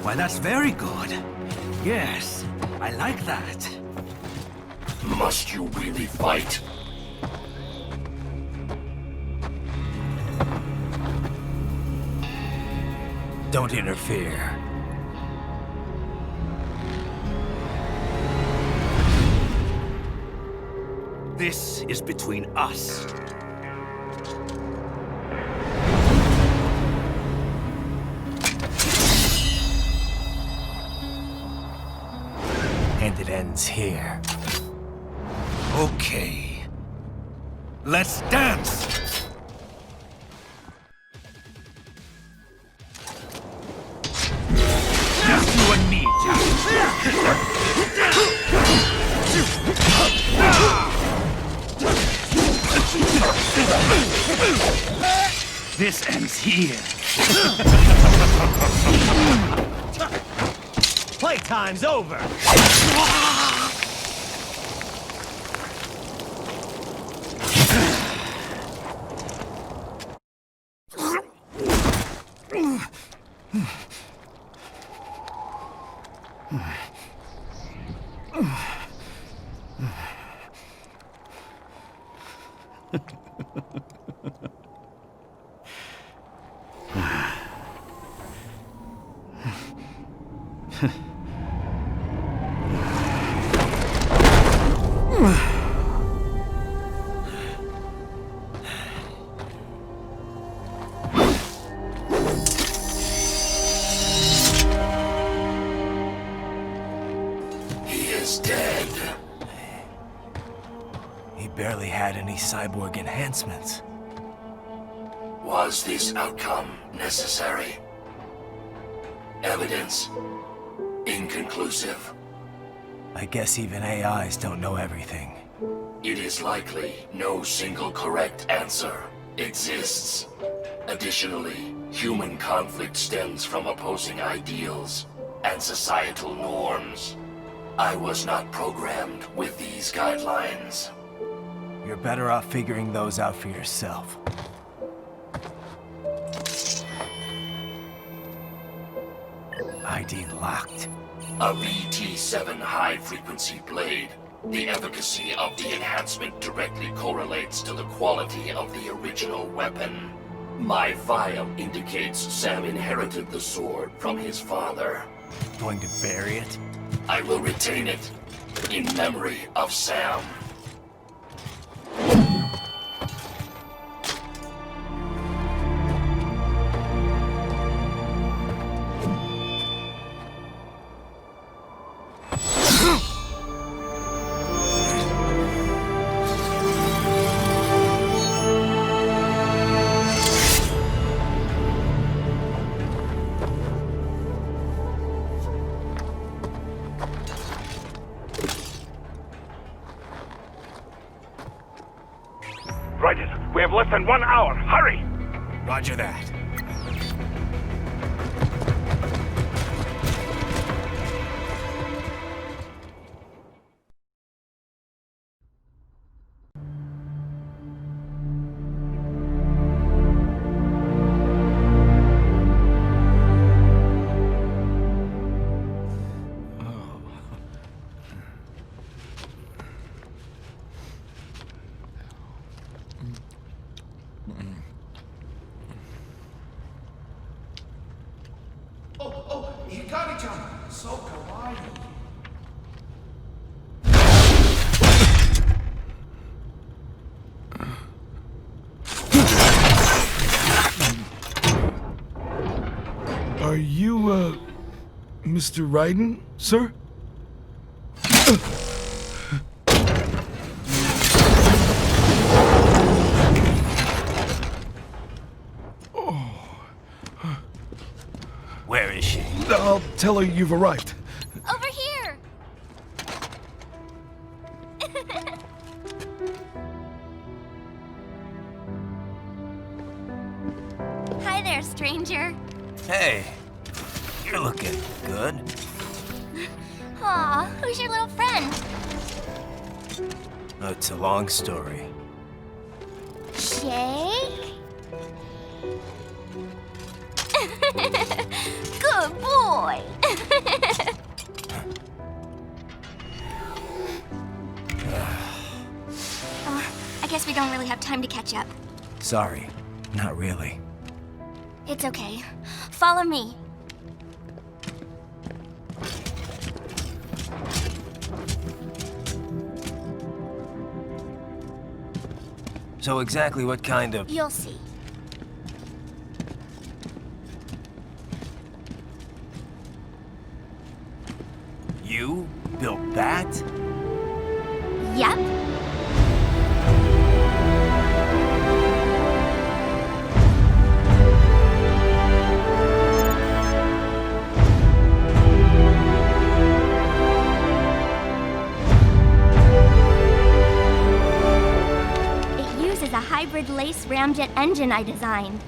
Why, that's very good. Yes, I like that. Must you really fight? Don't interfere. This is between us. And it ends here. Okay. Let's dance! Just you and me, Jack. This ends here. Playtime's over! Barely had any cyborg enhancements. Was this outcome necessary? Evidence inconclusive. I guess even AIs don't know everything. It is likely no single correct answer exists. Additionally, human conflict stems from opposing ideals and societal norms. I was not programmed with these guidelines. You're better off figuring those out for yourself. ID locked. A VT-7 high-frequency blade. The efficacy of the enhancement directly correlates to the quality of the original weapon. My vial indicates Sam inherited the sword from his father. Going to bury it? I will retain it in memory of Sam. Raiden, we have less than 1 hour. Hurry! Roger that. Oh, Hikari-chan, so kawaii. Are you, Mr. Raiden, sir? Where is she? I'll tell her you've arrived. Over here! Hi there, stranger. Hey, you're looking good. Aw, who's your little friend? Oh, it's a long story. Shake? Good boy! I guess we don't really have time to catch up. Sorry, not really. It's okay. Follow me. So exactly what kind of... You'll see. You built that? Yep. It uses a hybrid lace ramjet engine I designed.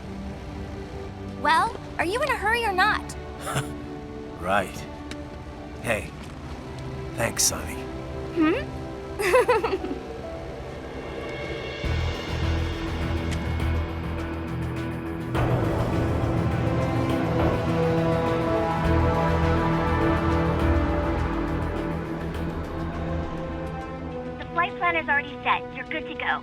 Well, are you in a hurry or not? Right. Hey, thanks, Sonny. Hmm? The flight plan is already set. You're good to go.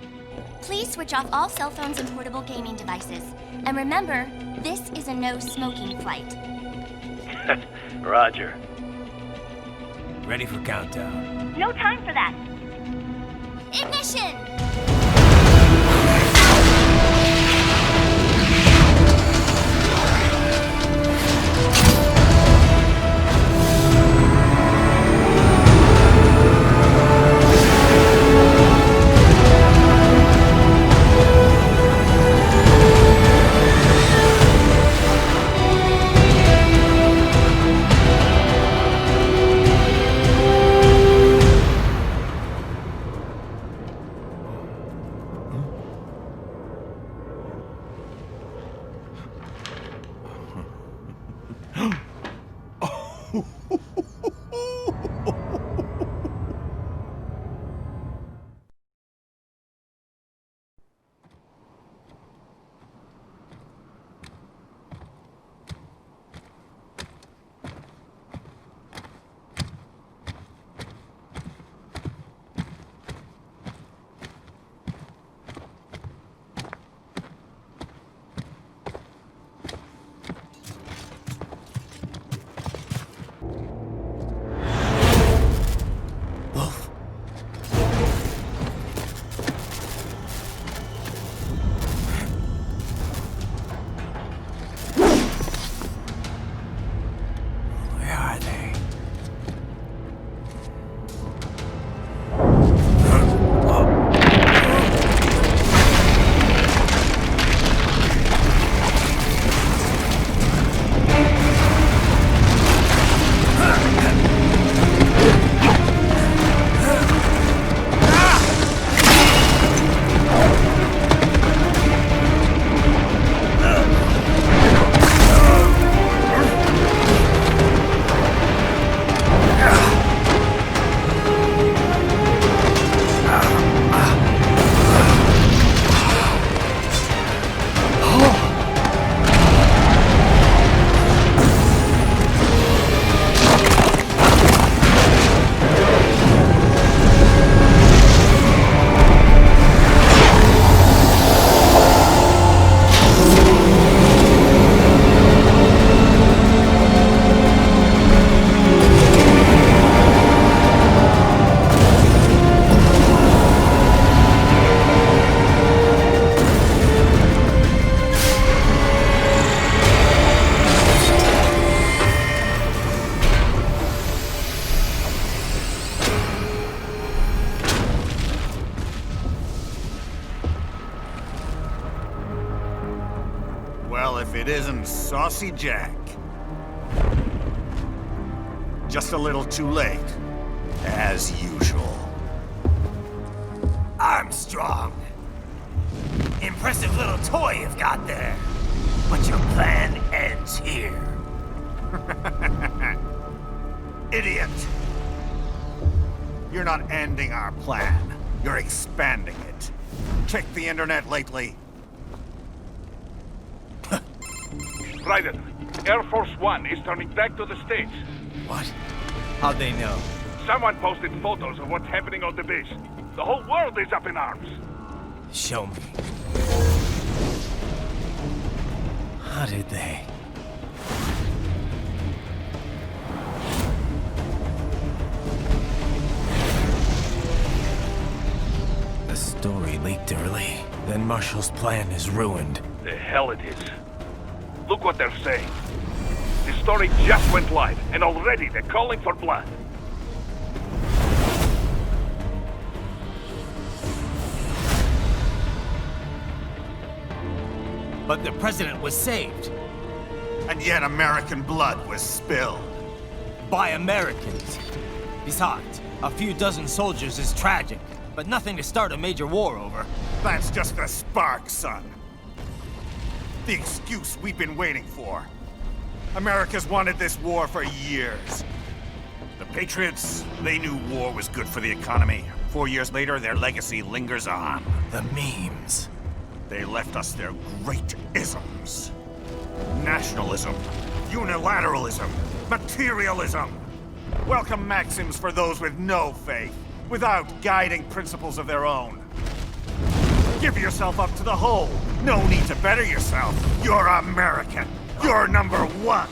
Please switch off all cell phones and portable gaming devices. And remember, this is a no-smoking flight. Roger. Ready for countdown. No time for that. Ignition! if it isn't Saucy Jack. Just a little too late, as usual. Armstrong. Impressive little toy you've got there. But your plan ends here. Idiot! You're not ending our plan. You're expanding it. Check the internet lately. Raiden, Air Force One is turning back to the States. What? How'd they know? Someone posted photos of what's happening on the base. The whole world is up in arms. Show me. How did they? The story leaked early. Then Marshall's plan is ruined. The hell it is. Look what they're saying. The story just went live, and already they're calling for blood. But the president was saved. And yet American blood was spilled. By Americans. Besides, a few dozen soldiers is tragic, but nothing to start a major war over. That's just the spark, son. The excuse we've been waiting for. America's wanted this war for years. The Patriots, they knew war was good for the economy. 4 years later, their legacy lingers on. The memes. They left us their great isms. Nationalism, unilateralism, materialism. Welcome maxims for those with no faith, without guiding principles of their own. Give yourself up to the whole. No need to better yourself. You're American. You're number one.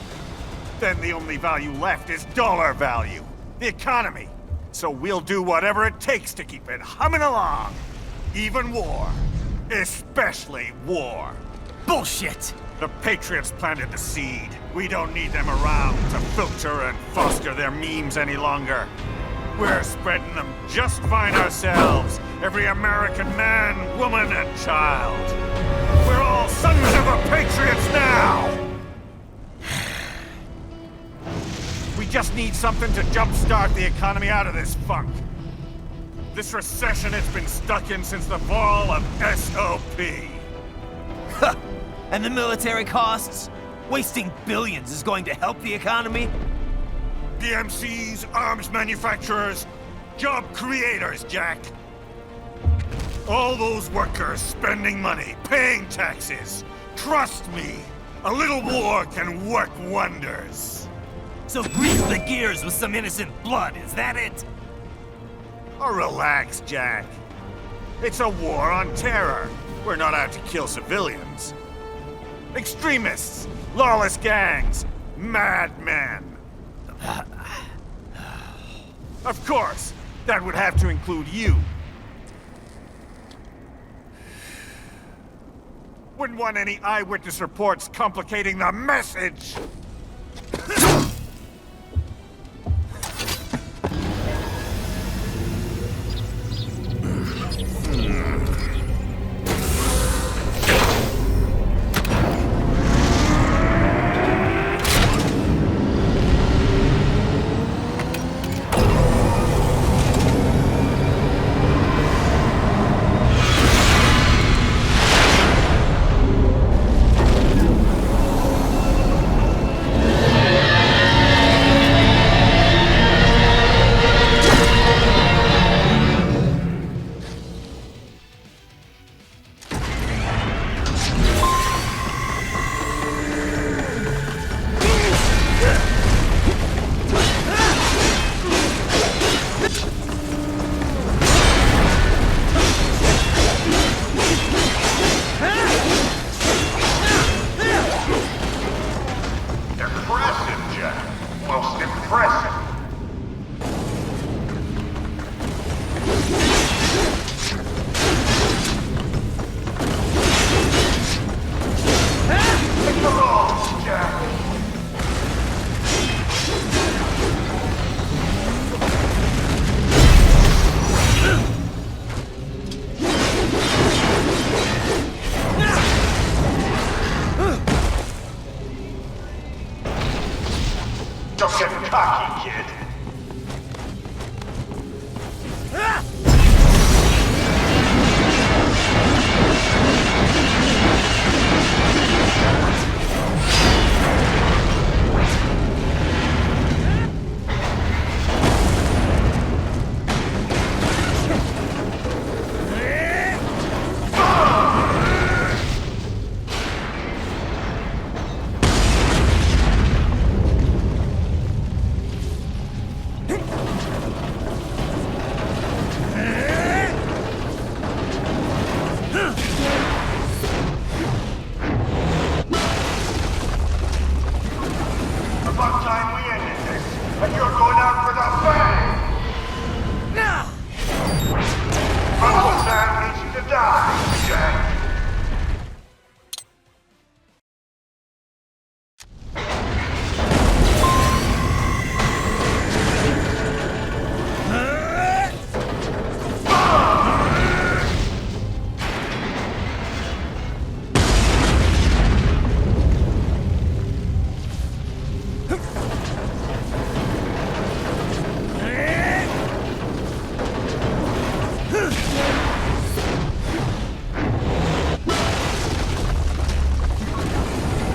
Then the only value left is dollar value. The economy. So we'll do whatever it takes to keep it humming along. Even war. Especially war. Bullshit! The Patriots planted the seed. We don't need them around to filter and foster their memes any longer. We're spreading them just fine ourselves. Every American man, woman, and child. We're all sons of the Patriots now! We just need something to jumpstart the economy out of this funk. This recession it's been stuck in since the fall of SOP. And the military costs? Wasting billions is going to help the economy? DMCs, arms manufacturers, job creators, Jack. All those workers spending money, paying taxes. Trust me, a little war can work wonders. So grease the gears with some innocent blood, is that it? Oh, relax, Jack. It's a war on terror. We're not out to kill civilians. Extremists, lawless gangs, madmen. Of course, that would have to include you. Wouldn't want any eyewitness reports complicating the message. kid. About time we ended this, and you're going out with a bang! Uncle Sam needs you to die, Jack.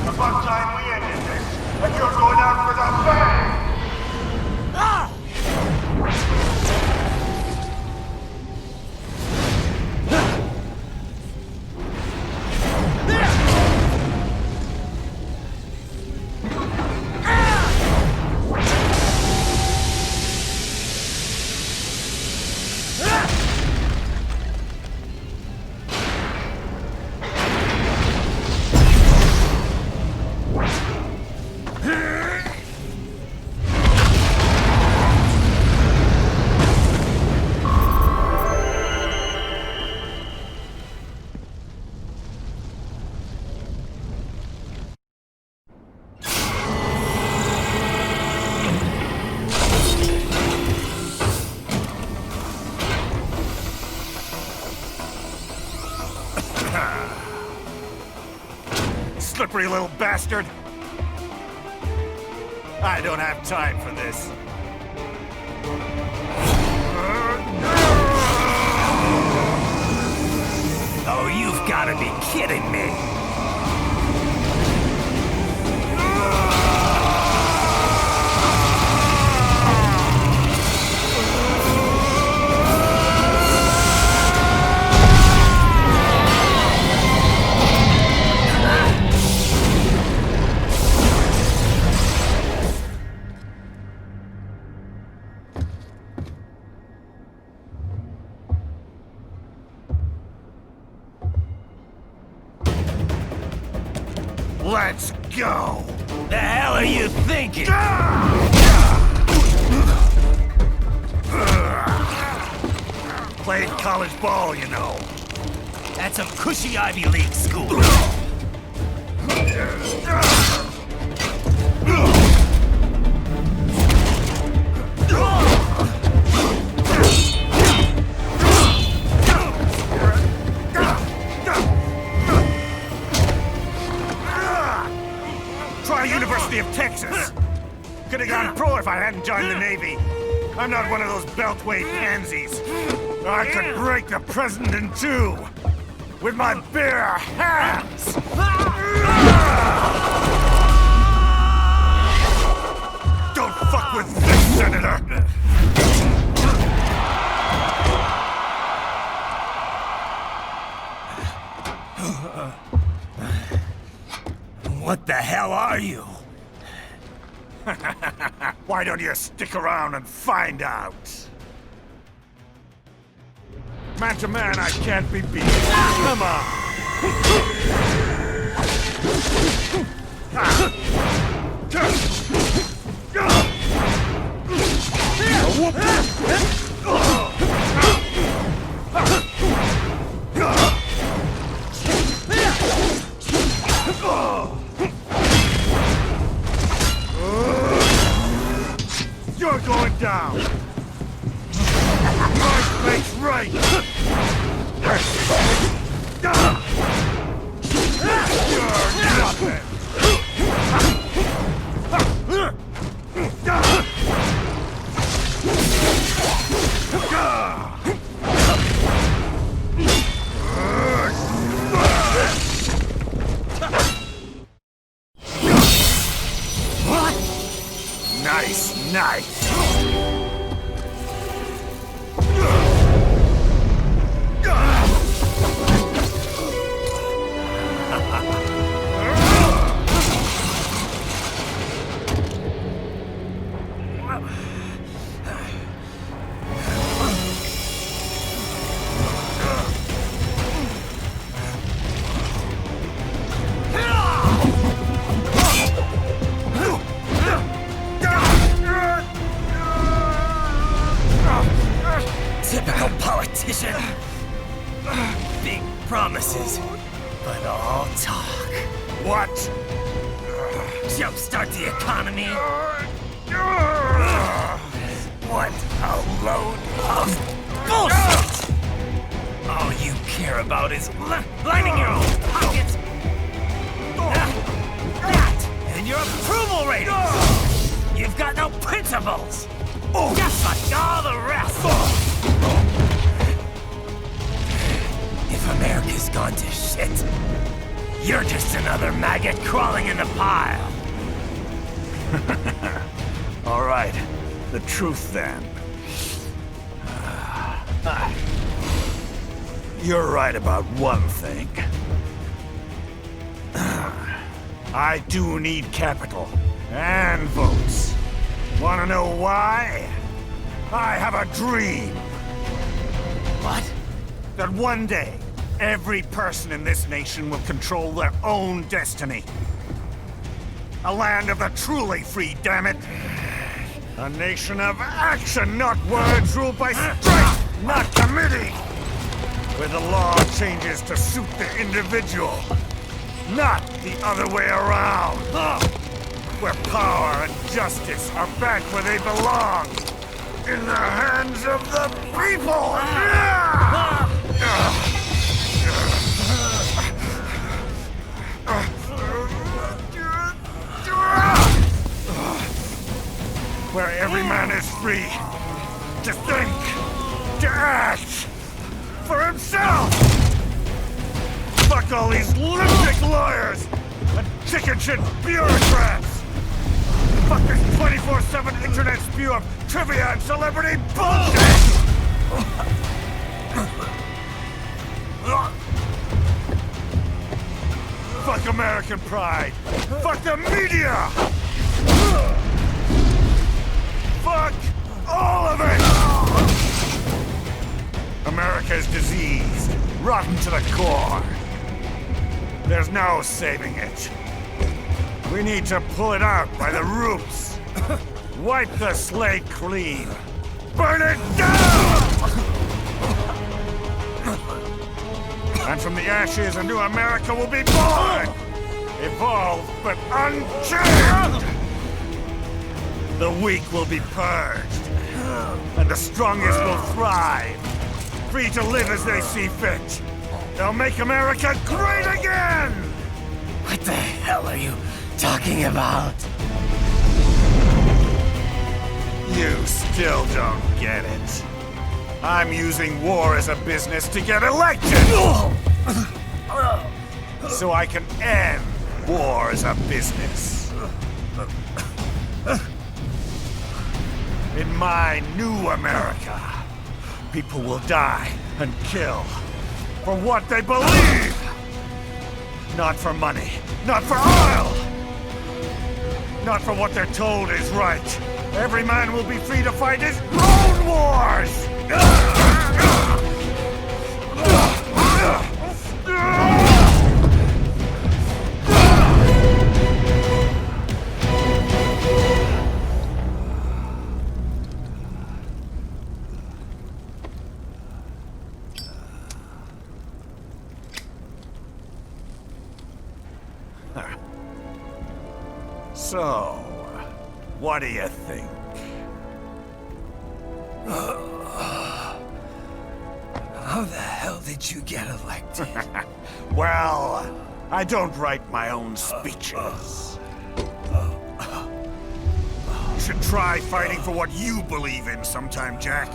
About time we ended this, and you're going out with a bang! Slippery little bastard! I don't have time for this. Oh, you've got to be kidding me! Let's go! The hell are you thinking? Played college ball, you know. That's some cushy Ivy League school. Try University of Texas! Could have gone pro if I hadn't joined the Navy. I'm not one of those beltway pansies. I could break the president in two with my bare hands! Don't fuck with this, Senator! What the hell are you? Why don't you stick around and find out? Man to man, I can't be beat. Come You're going down! Right makes right! You're nothing! corruption. Big promises, but all talk. What? Jumpstart the economy. What a load of bullshit! All you care about is lining your own pockets. That and your approval ratings. You've got no principles. Just like all the rest. If America's gone to shit, you're just another maggot crawling in the pile. All right, the truth then. You're right about one thing. I do need capital and votes. Wanna know why? I have a dream. What? That one day, every person in this nation will control their own destiny. A land of the truly free, damn it! A nation of action, not words, ruled by strength, not committee! Where the law changes to suit the individual, not the other way around! Where power and justice are back where they belong! In the hands of the people! Where every man is free to think, to act for himself! Fuck all these lunatic lawyers and chicken shit bureaucrats! Fuck this 24/7 internet spew of trivia and celebrity bullshit! Fuck American pride! Fuck the media! Fuck all of it! America's diseased, rotten to the core. There's no saving it. We need to pull it out by the roots. Wipe the slate clean. Burn it down! And from the ashes, a new America will be born! Evolved, but unchained! The weak will be purged, and the strongest will thrive, free to live as they see fit. They'll make America great again! What the hell are you talking about? You still don't get it. I'm using war as a business to get elected! So I can end war as a business. In my new America, people will die and kill for what they believe! Not for money, not for oil! Not for what they're told is right. Every man will be free to fight his own wars! So, what do you think? How the hell did you get elected? Well, I don't write my own speeches. You should try fighting for what you believe in sometime, Jack.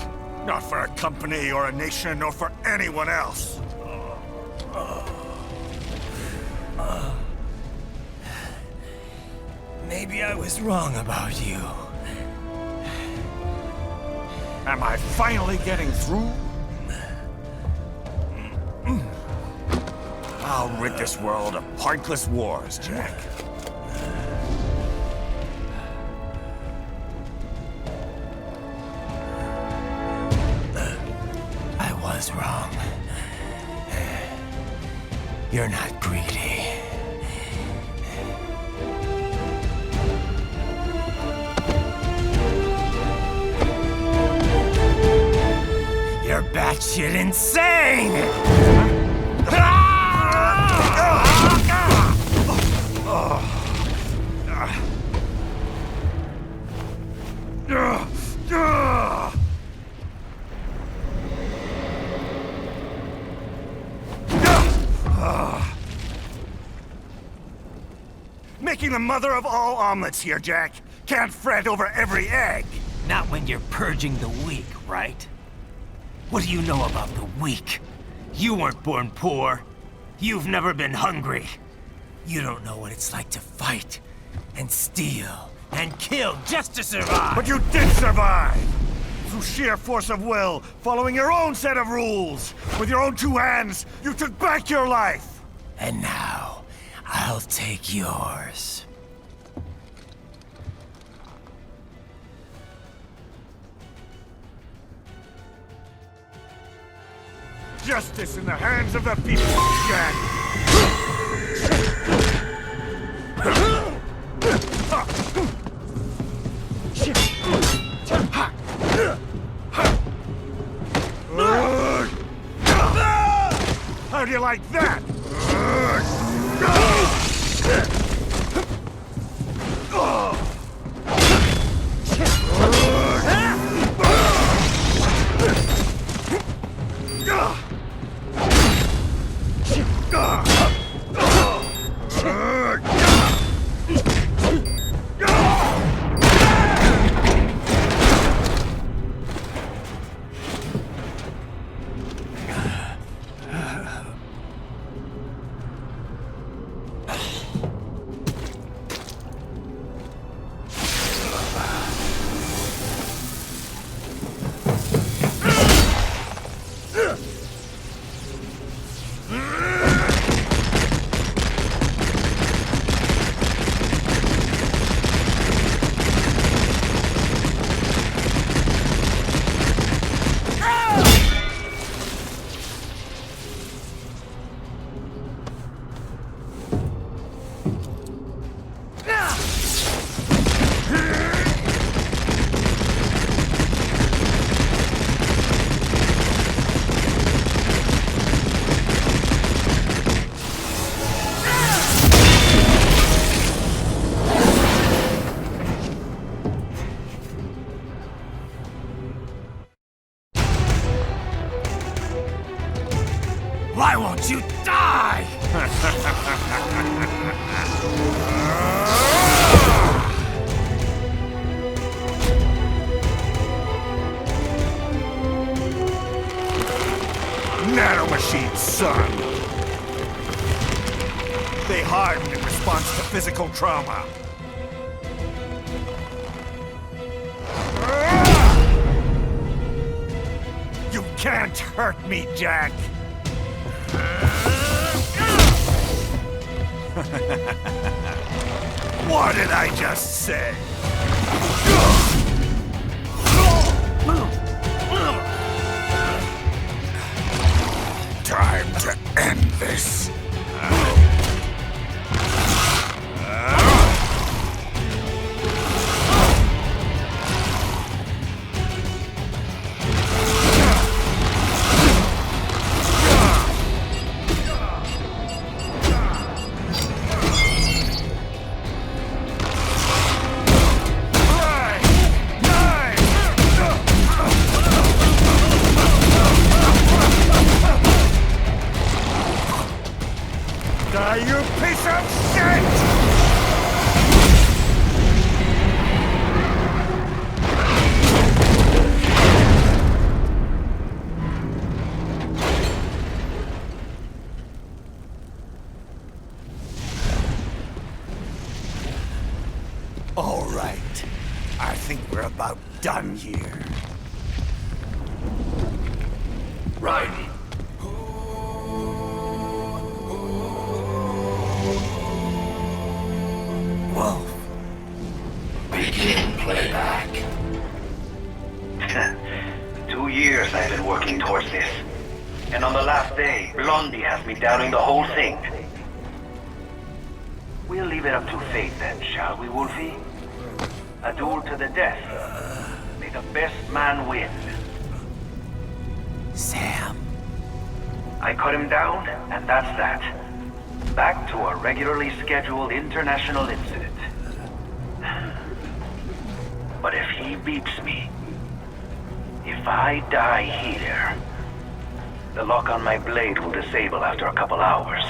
Not for a company or a nation or for anyone else. Maybe I was wrong about you. Am I finally getting through? I'll rid this world of pointless wars, Jack. I was wrong. You're not greedy. You're batshit insane! Making the mother of all omelets here, Jack. Can't fret over every egg. Not when you're purging the weak, right? What do you know about the weak? You weren't born poor. You've never been hungry. You don't know what it's like to fight, and steal, and kill just to survive. But you did survive! Through sheer force of will, following your own set of rules. With your own two hands, you took back your life! And now, I'll take yours. Justice in the hands of the people, Jack! How do you like that? Why won't you die? Nanomachines, son! They harden in response to physical trauma. You can't hurt me, Jack! What did I just say? Time to end this. You piece of shit! All right. I think we're about done here. Right. Whoa. Begin playback. 2 years I've been working towards this. And on the last day, Blondie has me downing the whole thing. We'll leave it up to fate then, shall we, Wolfie? A duel to the death. May the best man win. Sam. I cut him down, and that's that. Back to a regularly scheduled international incident. But if he beeps me, if I die here, the lock on my blade will disable after a couple hours.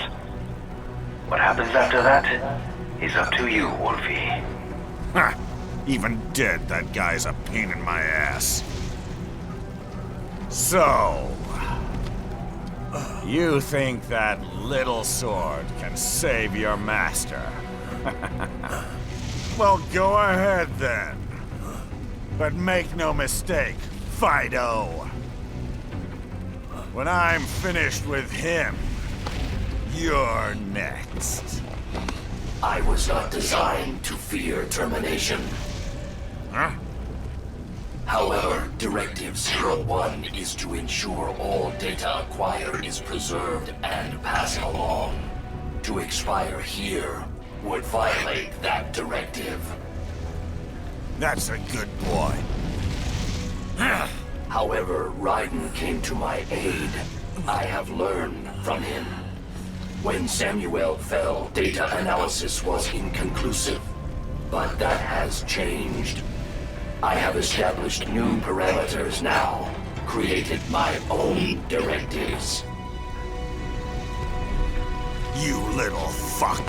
What happens after that is up to you, Wolfie. Ha! Even dead, that guy's a pain in my ass. So... you think that little sword can save your master? Well, go ahead then. But make no mistake, Fido. When I'm finished with him, you're next. I was not designed to fear termination. Huh? However, Directive 01 is to ensure all data acquired is preserved and passed along. To expire here would violate that directive. That's a good boy. However, Raiden came to my aid. I have learned from him. When Samuel fell, data analysis was inconclusive. But that has changed. I have established new parameters now, created my own directives. You little fuck.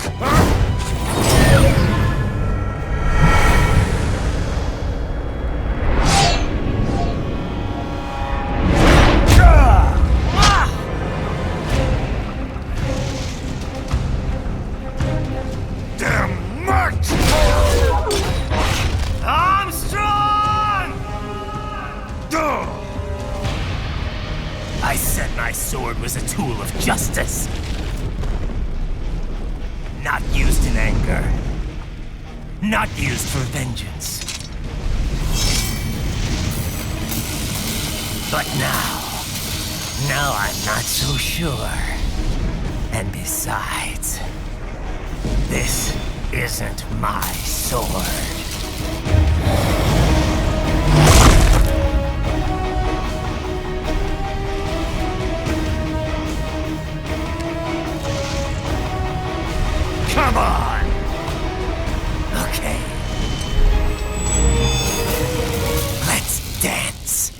Damn much! Armstrong! I said my sword was a tool of justice. Not used in anger. Not used for vengeance. But now I'm not so sure. And besides, this isn't my sword. Come on! Okay. Let's dance.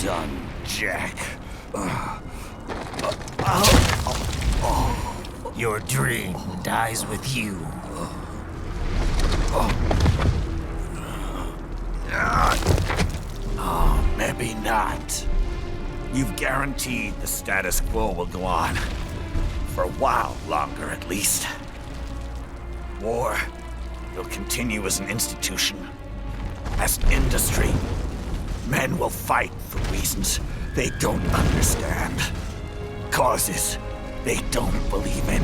done, Jack. Your dream dies with you. Oh, maybe not. You've guaranteed the status quo will go on. For a while longer, at least. War will continue as an institution. As an industry. Men will fight for reasons they don't understand. Causes they don't believe in.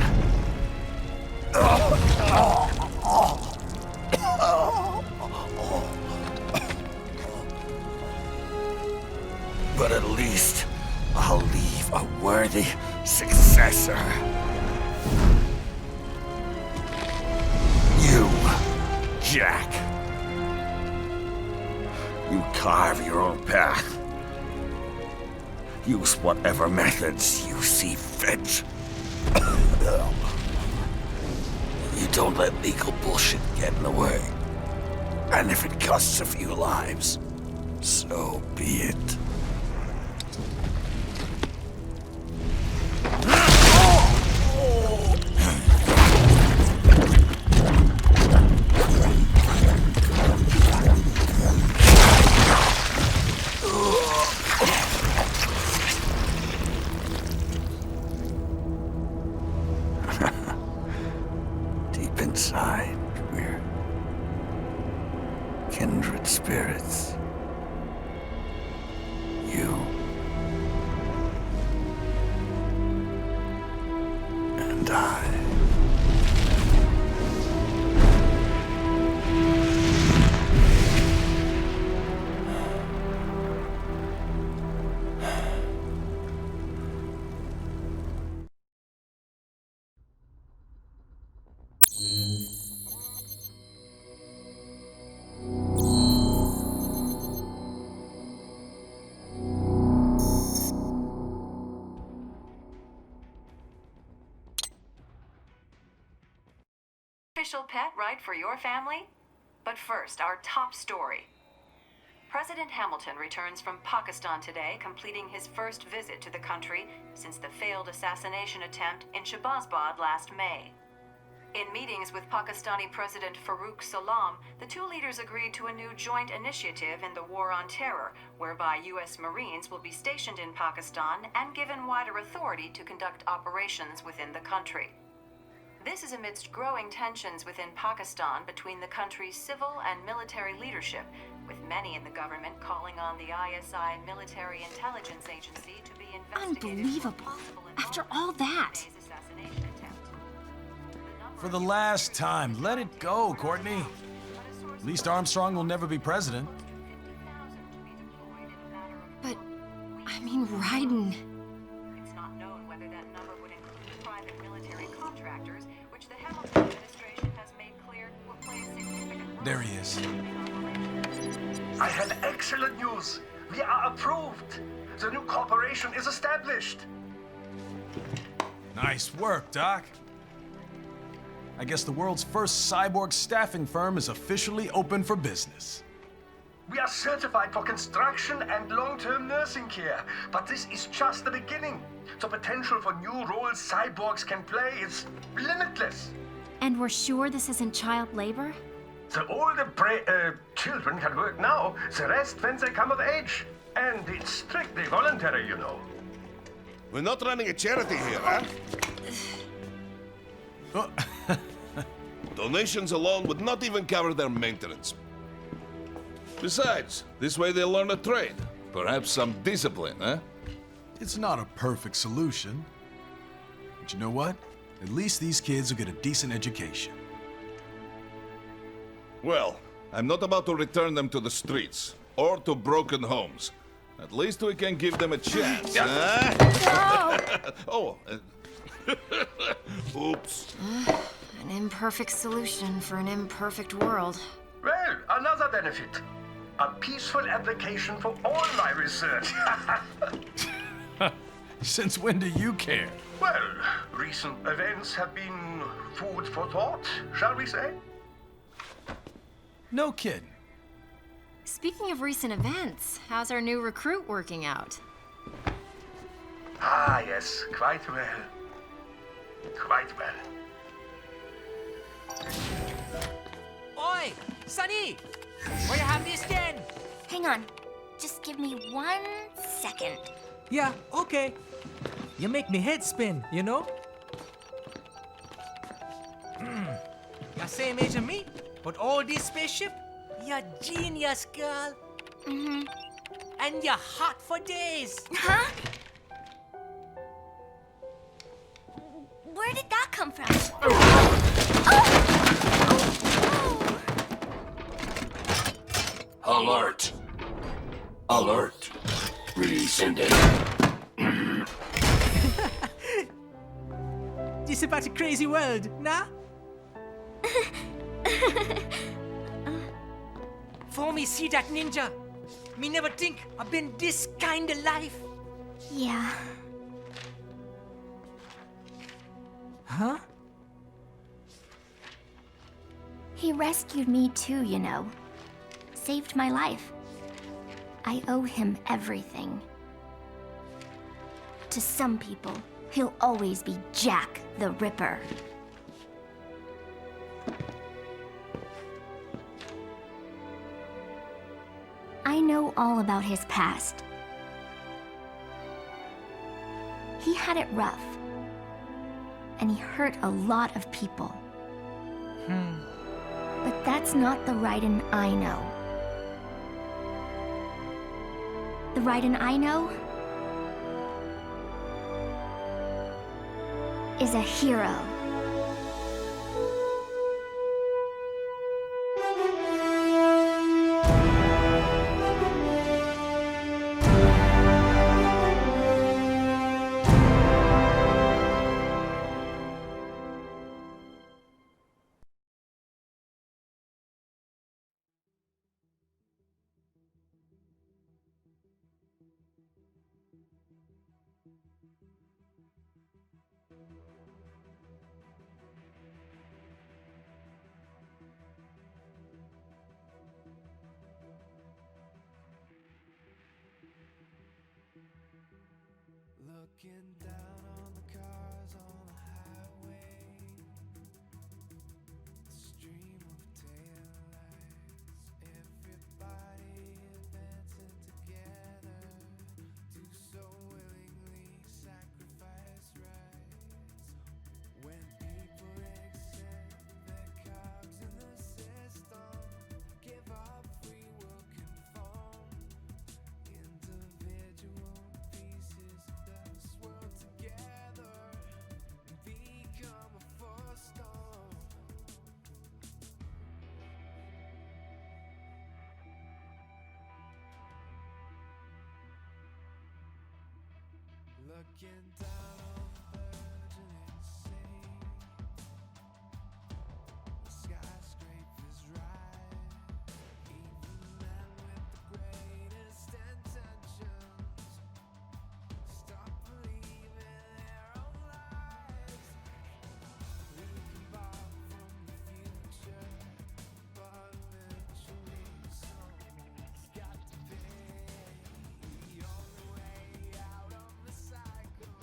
But at least I'll leave a worthy successor. You, Jack. You carve your own path. Use whatever methods you see fit. You don't let legal bullshit get in the way. And if it costs a few lives, so be it. Deep inside, we're kindred spirits. You and I. Official pet right for your family? But first, our top story. President Hamilton returns from Pakistan today, completing his first visit to the country since the failed assassination attempt in Shahbazbad last May. In meetings with Pakistani President Farooq Salam, the two leaders agreed to a new joint initiative in the War on Terror, whereby U.S. Marines will be stationed in Pakistan and given wider authority to conduct operations within the country. This is amidst growing tensions within Pakistan between the country's civil and military leadership, with many in the government calling on the ISI military intelligence agency to be investigated. Unbelievable. After all that. For the last time, let it go, Courtney. At least Armstrong will never be president. But, I mean, Raiden. It's not known whether that number would include private military contractors, which the Hamilton administration has made clear will play a significant role. There he is. I have excellent news. We are approved. The new corporation is established. Nice work, Doc. I guess the world's first cyborg staffing firm is officially open for business. We are certified for construction and long-term nursing care, but this is just the beginning. The potential for new roles cyborgs can play is limitless. And we're sure this isn't child labor? The older children can work now, the rest when they come of age. And it's strictly voluntary, you know. We're not running a charity here, huh? Donations alone would not even cover their maintenance. Besides, this way they'll learn a trade. Perhaps some discipline, huh? It's not a perfect solution. But you know what? At least these kids will get a decent education. Well, I'm not about to return them to the streets or to broken homes. At least we can give them a chance, huh? Oh, oops. An imperfect solution for an imperfect world. Well, another benefit. A peaceful application for all my research. Since when do you care? Well, recent events have been food for thought, shall we say? No kidding. Speaking of recent events, how's our new recruit working out? Ah, yes, quite well. Quite well. Oi! Sunny! Where you have this again? Hang on. Just give me 1 second. Yeah, okay. You make me head spin, you know? You're same age as me, but all this spaceship, you're genius, girl. Mm-hmm. And you're hot for days. Huh? Where did that come from? Alert! Alert! Rescinding. This about a crazy world, nah? For me see that ninja, me never think I've been this kind of life. Yeah. Huh? He rescued me too, you know. Saved my life. I owe him everything. To some people, he'll always be Jack the Ripper. I know all about his past. He had it rough. And he hurt a lot of people. But that's not the Raiden I know. The Raiden I know is a hero. Looking down on the cars on the highway, the stream of taillights, everybody advancing together to so willingly sacrifice rights. When people accept their cogs in the system, give up free will, conform, individual pieces swirl together and become a force storm. Looking down on the burgeoning city, the skyscrapers rise, even men with the greatest intentions stop believing their own lies. We can borrow from the future, but eventually someone's got to pay. The only way out of the cycle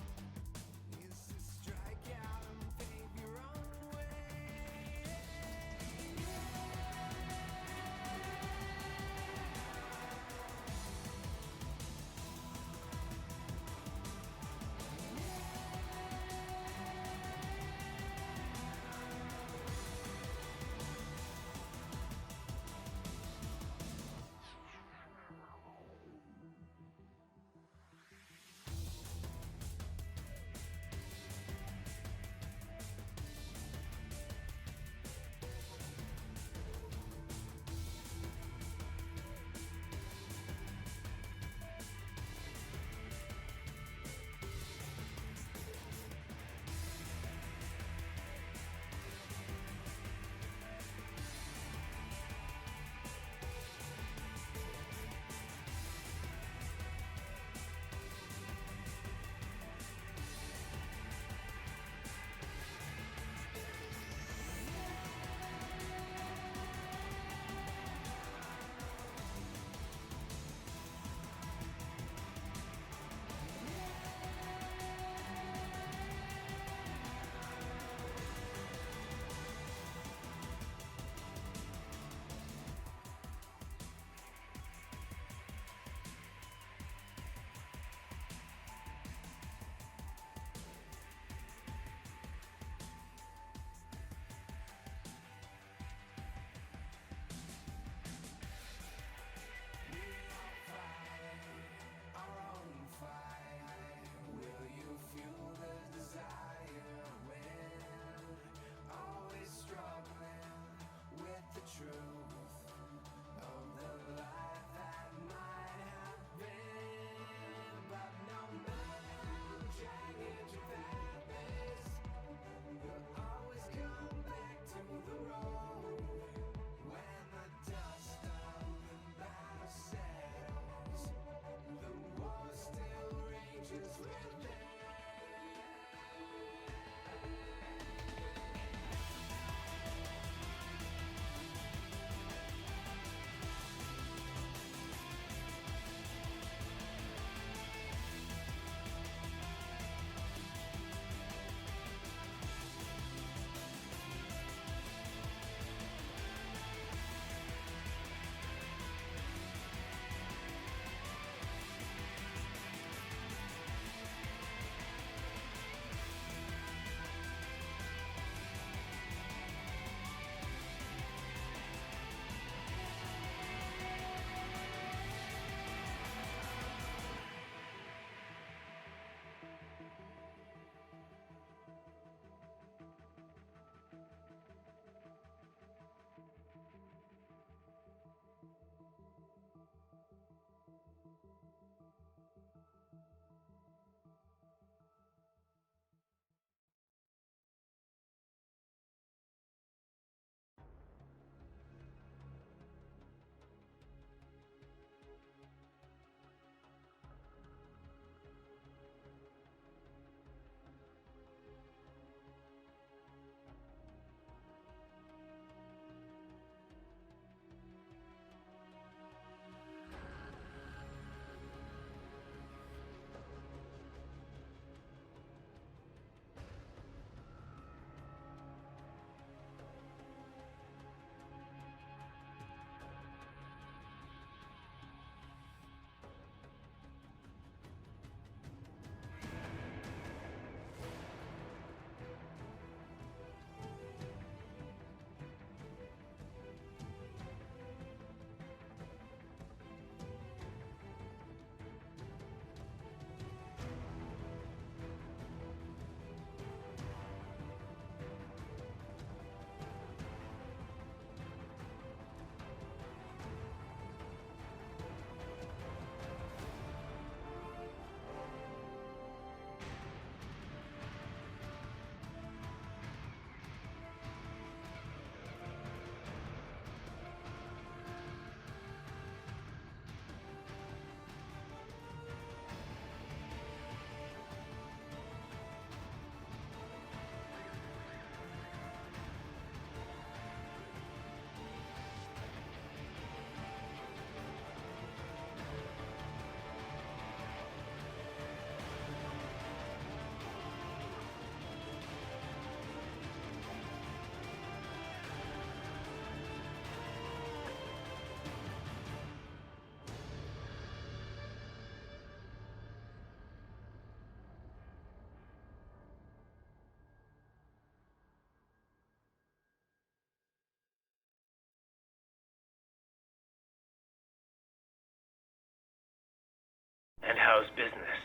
And how's business?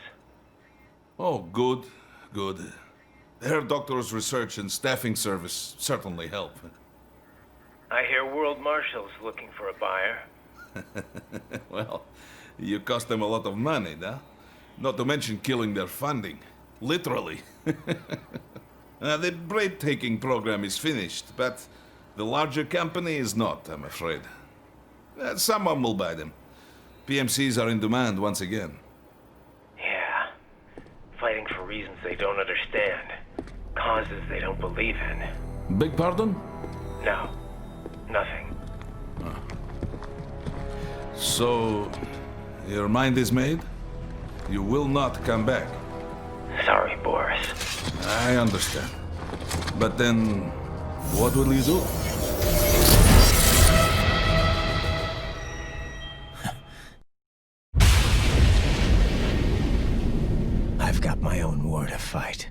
Oh, good, good. Their doctor's research and staffing service certainly help. I hear World Marshal's looking for a buyer. Well, you cost them a lot of money, huh? Not to mention killing their funding. Literally. The breathtaking program is finished, but the larger company is not, I'm afraid. Someone will buy them. PMCs are in demand once again. Yeah. Fighting for reasons they don't understand. Causes they don't believe in. Beg pardon? No. Nothing. So, your mind is made? You will not come back. Sorry, Boris. I understand. But then, what will you do? I've got my own war to fight.